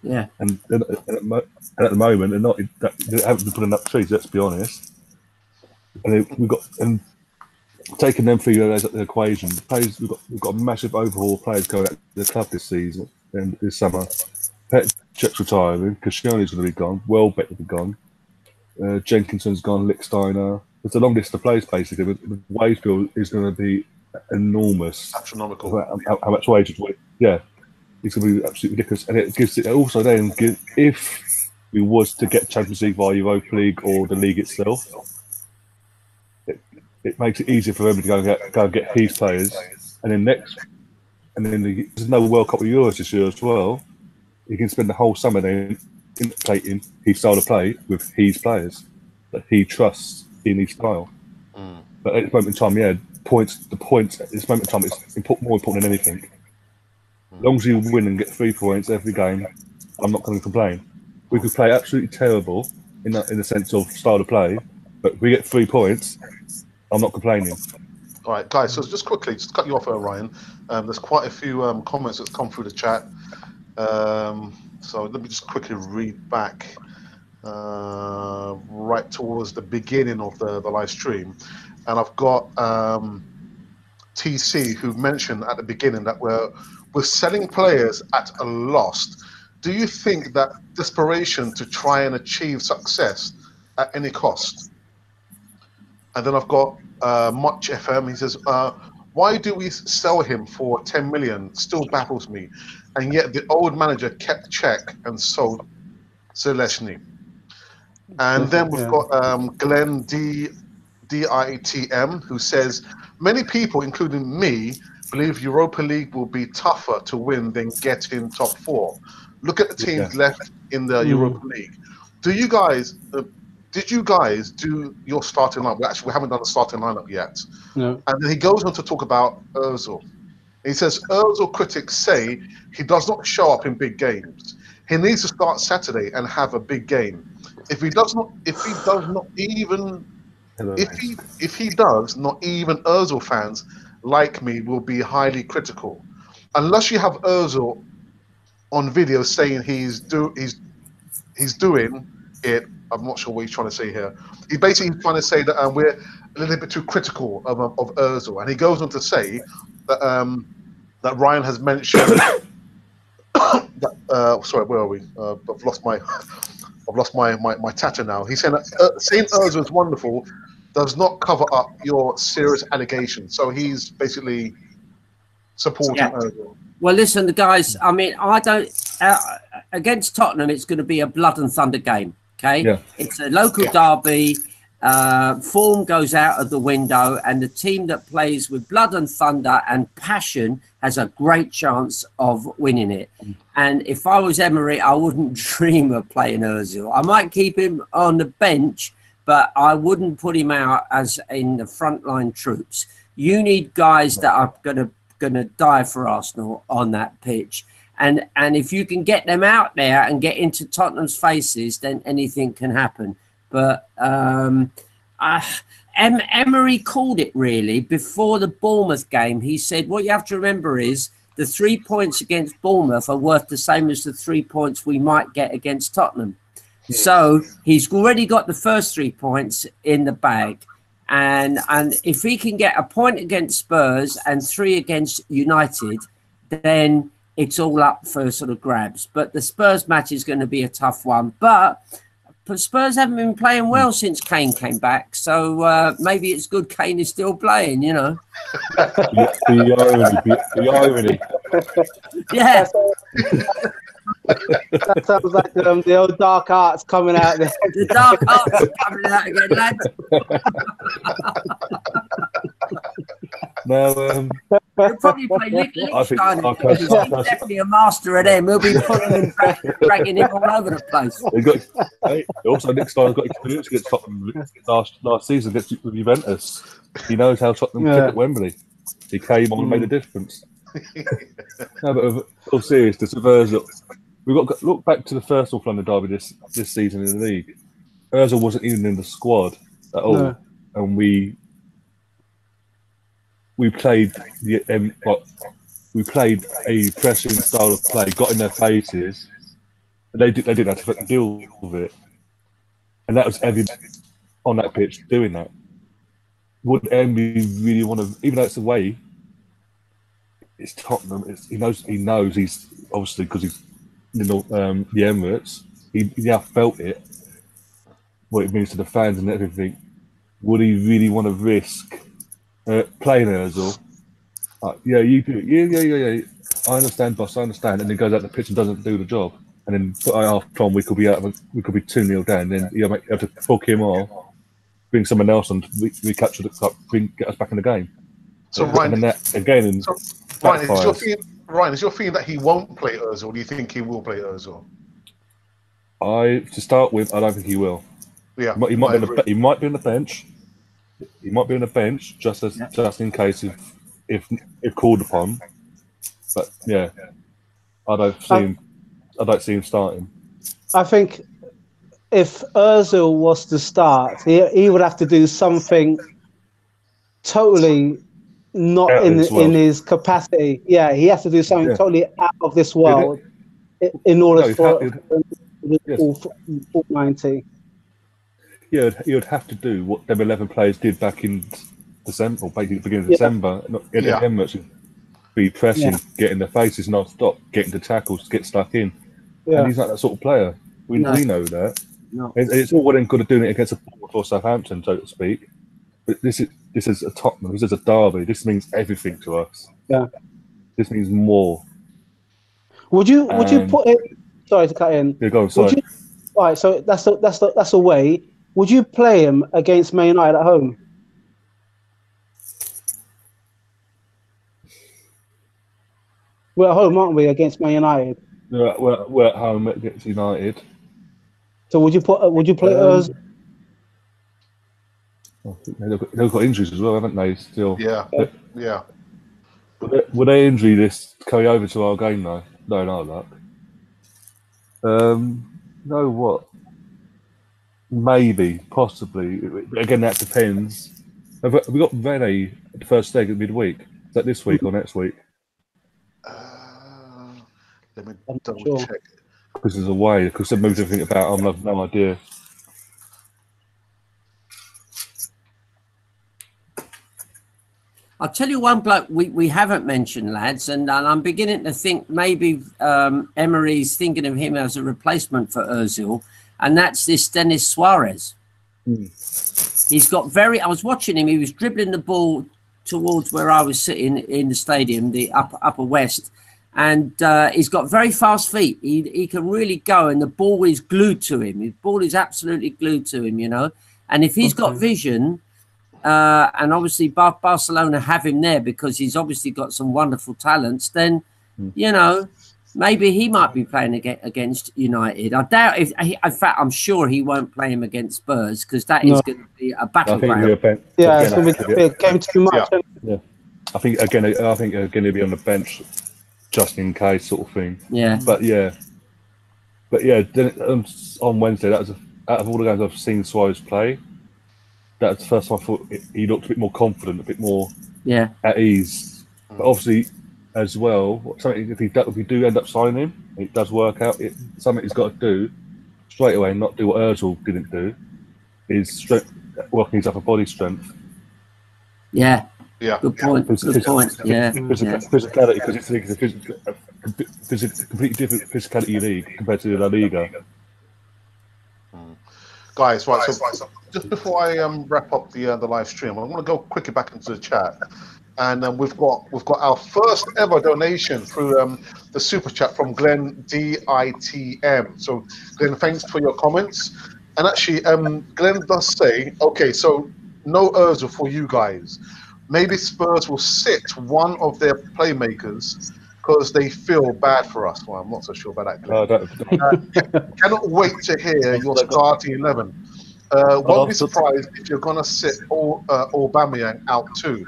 Yeah. And at the moment, they haven't been putting up trees. Let's be honest. And taking them through the equation, we've got a massive overhaul of players going at the club this season and this summer. Petchek's retiring. Koscielny's going to be gone. Welbeck will be gone. Jenkinson's gone. Lichtsteiner. There's a long list of players basically. The wage bill is going to be enormous. Astronomical. How much wages? Yeah, it's going to be absolutely ridiculous. And it gives it also then if we was to get Champions League via Europa League or the league itself, it makes it easier for everybody to go and get his players, and then there's no World Cup of Euros this year as well. He can spend the whole summer then imitating his style of play with his players that he trusts in his style. But at this moment in time, points at this moment in time is more important than anything. As long as you win and get 3 points every game, I'm not going to complain. We could play absolutely terrible in the sense of style of play, but if we get 3 points, I'm not complaining. All right, guys. So just quickly, just to cut you off, Ryan. There's quite a few comments that's come through the chat. So let me just quickly read back right towards the beginning of the live stream, and I've got TC who mentioned at the beginning that we're selling players at a loss. Do you think that desperation to try and achieve success at any cost? And then I've got Much FM. He says, why do we sell him for 10 million? Still baffles me. And yet the old manager kept check and sold Zeleshny. And then we've got Glenn DITM, who says, many people, including me, believe Europa League will be tougher to win than get in top 4. Look at the teams left in the Europa League. Do you guys... did you guys do your starting lineup? Well, actually, we haven't done the starting lineup yet. No. And then he goes on to talk about Ozil. He says, Ozil critics say he does not show up in big games. He needs to start Saturday and have a big game. If he does not even Ozil fans like me will be highly critical. Unless you have Ozil on video saying he's doing it. I'm not sure what he's trying to say here. He's basically trying to say that we're a little bit too critical of Ozil, and he goes on to say that that Ryan has mentioned. That, sorry, where are we? I've lost my chatter now. He's saying that saying Ozil is wonderful does not cover up your serious allegations. So he's basically supporting Ozil. Well, listen, the guys. I mean, I don't against Tottenham. It's going to be a blood and thunder game. Okay, it's a local derby. Form goes out of the window, and the team that plays with blood and thunder and passion has a great chance of winning it. And if I was Emery, I wouldn't dream of playing Ozil. I might keep him on the bench, but I wouldn't put him out as in the frontline troops. You need guys that are gonna die for Arsenal on that pitch. And if you can get them out there and get into Tottenham's faces, then anything can happen. But Emery called it really before the Bournemouth game. He said, what you have to remember is the 3 points against Bournemouth are worth the same as the 3 points we might get against Tottenham. So he's already got the first 3 points in the bag. And if he can get a point against Spurs and 3 against United, then it's all up for sort of grabs. But the Spurs match is going to be a tough one. But Spurs haven't been playing well since Kane came back. So maybe it's good Kane is still playing, you know. The irony. Yeah. That sounds like the old dark arts coming out there. The dark arts are coming out again, lads. Now, He'll probably play Liechtenstein. He's definitely a master of them. We'll be pulling him back, dragging him all over the place. Also, Liechtenstein's got experience against Tottenham last season against Juventus. He knows how Tottenham kick at Wembley. He came on and made a difference. No, but of all seriousness, we've got to look back to the first North London derby this season in the league. Ozil wasn't even in the squad at all, and we played we played a pressing style of play, got in their faces, and they didn't have to deal with it, and that was everyone on that pitch doing that. Would Emby really want to, even though it's away? It's Tottenham. He knows. He's obviously because he's in the Emirates. He now felt it, what it means to the fans and everything. Would he really want to risk playing Ozil? Yeah, you do. Yeah. I understand, boss. I understand. And then goes out the pitch and doesn't do the job. And then after on, we could be 2-0 down. Then you have to book him off, bring someone else on, recapture the cup, get us back in the game. So Ryan, and then that again. Ryan, is your feeling that he won't play Ozil? Or do you think he will play Ozil? To start with, I don't think he will. Yeah, he might be on the bench, He might be on the bench just in case if called upon. But yeah, I don't see him starting. I think if Özil was to start, he would have to do something totally not in his capacity. Yeah, he has to do something totally out of this world in order for 90. Yeah, he would have to do what them 11 players did back in December, or basically beginning of December. Emirates, be pressing, getting the faces non-stop, getting the tackles, get stuck in. Yeah. And he's not that sort of player. We know that. No. It's all well and good at doing it against a Bournemouth or Southampton, so to speak. But this is a Tottenham. This is a derby. This means everything to us. Yeah. This means more. Would you put it? Sorry to cut in. Yeah, go on. Sorry. All right. So that's a way. Would you play him against Man United at home? We're at home, aren't we, against Man United? We're at home against United. So would you play us? They've got injuries as well, haven't they? Still. Yeah. Yeah. Would they injury this carry over to our game though? No luck. No what? Maybe, possibly. Again, that depends. Have we got Rene the first leg of midweek? Is that this week or next week? Let me double check. Because there's a way. Because they moved everything about. I've no idea. I'll tell you one bloke we haven't mentioned, lads, and I'm beginning to think maybe Emery's thinking of him as a replacement for Özil, and that's this Denis Suarez. He's got I was watching him, he was dribbling the ball towards where I was sitting in the stadium, the upper west, and he's got very fast feet. He can really go, and the ball is glued to him. The ball is absolutely glued to him, you know, and if he's got vision... and obviously Barcelona have him there because he's obviously got some wonderful talents, then, you know, maybe he might be playing against United. I doubt in fact, I'm sure he won't play him against Spurs because that is going to be a battleground. It's going to be a game too much. Yeah. I think again he'll be on the bench just in case sort of thing. Yeah. But then, on Wednesday, that was out of all the games I've seen Suarez play, that's the first time I thought he looked a bit more confident, a bit more at ease. But obviously, as well, something if we do end up signing him, it does work out. Something he's got to do straight away, and not do what Özil didn't do, is working his upper body strength. Yeah. Yeah. Good point. Good point. Yeah. Physicality, because it's a completely different physicality league compared to La Liga. Guys, right. So just before I wrap up the live stream, I want to go quickly back into the chat, and we've got our first ever donation through the super chat from Glenn DITM. So Glenn, thanks for your comments. And actually, Glenn does say, okay, so no Özil for you guys. Maybe Spurs will sit one of their playmakers because they feel bad for us. Well, I'm not so sure about that. Cannot wait to hear your starting 11. Won't be surprised if you're going to sit Aubameyang out too.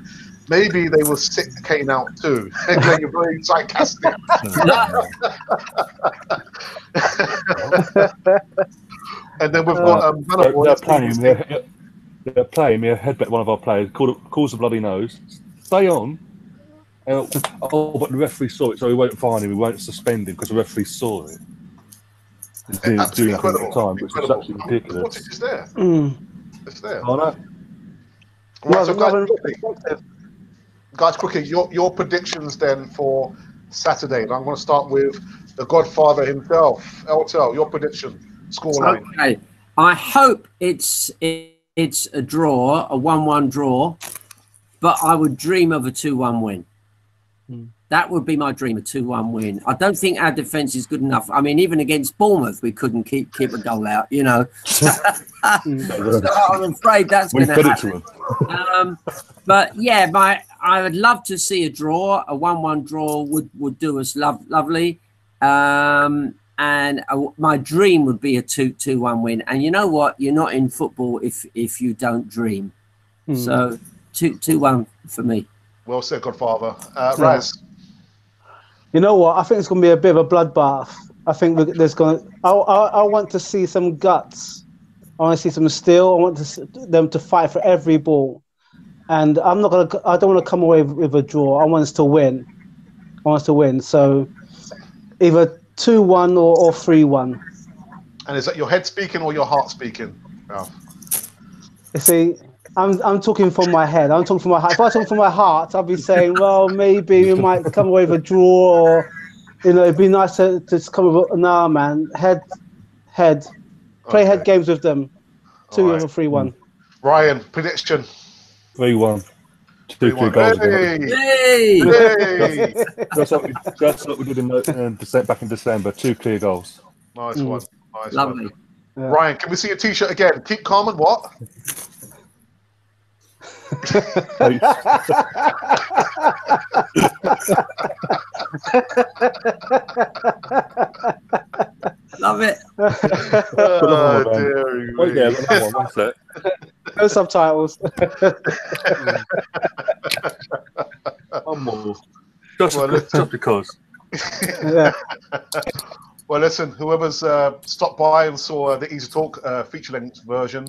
Maybe they will sit Kane out too. You're very sarcastic. And then we've got they're playing me a headbutt one of our players, calls the bloody nose. Stay on. But the referee saw it, so we won't fine him, we won't suspend him because the referee saw it. Doing at the time, which is absolutely ridiculous. What is there? It's there. Oh, no. Right, so guys, quickly, your predictions then for Saturday. And I'm going to start with the Godfather himself. LTL, your prediction, scoreline. Okay, I hope it's a draw, a 1-1 draw, but I would dream of a 2-1 win. That would be my dream, a 2-1 win. I don't think our defence is good enough. I mean, even against Bournemouth, we couldn't keep a goal out, you know. So I'm afraid that's going to happen. But yeah, I would love to see a draw. A 1-1 draw would do us lovely. And my dream would be a 2-1 win. And you know what? You're not in football if you don't dream. So 2-1 for me. Well said, Godfather. Raz. You know what? I think it's going to be a bit of a bloodbath. I think there's going to. I want to see some guts. I want to see some steel. I want them to fight for every ball. And I'm not going to. I don't want to come away with a draw. I want us to win. I want us to win. So either 2-1 or 3-1. And is that your head speaking or your heart speaking, Ralph? You see, I'm talking from my head. I'm talking from my heart. If I talk from my heart, I'll be saying, well, maybe we might come away with a draw, or it'd be nice to just come with. Nah, man, head. Play head games with them. 2 over 3-1. Ryan, prediction. 3-1. 2 clear goals. Hey! Just like we did in back in December. 2 clear goals. Nice one. Nice Lovely. one. Yeah. Ryan, can we see your T-shirt again? Keep calm and what? Love it. Oh, dear. Oh, yeah, another one. One sec. No subtitles. One more. Just because. Yeah. Well, listen, whoever's stopped by and saw the Easy Talk feature-length version,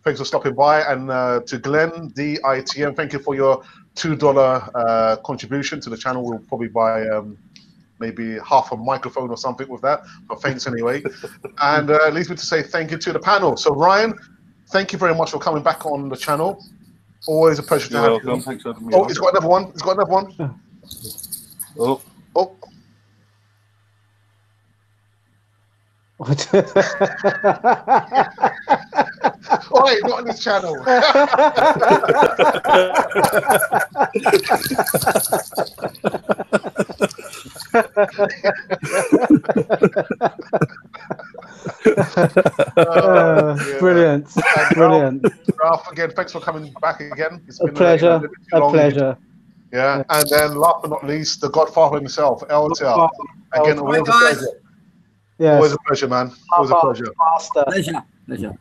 thanks for stopping by. And to Glenn, DITM, thank you for your $2 contribution to the channel. We'll probably buy maybe half a microphone or something with that, but thanks anyway. And it leaves me to say thank you to the panel. So, Ryan, thank you very much for coming back on the channel. Always a pleasure to have you. Thanks for having me. Oh, he's got another one. He's got another one. Oh. Oh. Oh, wait, not on this channel. Brilliant. Brilliant. Ralph, again, thanks for coming back again. It's A been pleasure. A pleasure. Yeah, and then last but not least, the Godfather himself, LTL. Again, always a pleasure. Yes. Always a pleasure, man. Always a pleasure. Pleasure.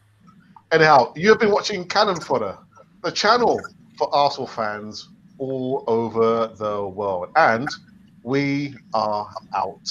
Anyhow, you've been watching Cannon Fodder, the channel for Arsenal fans all over the world. And we are out.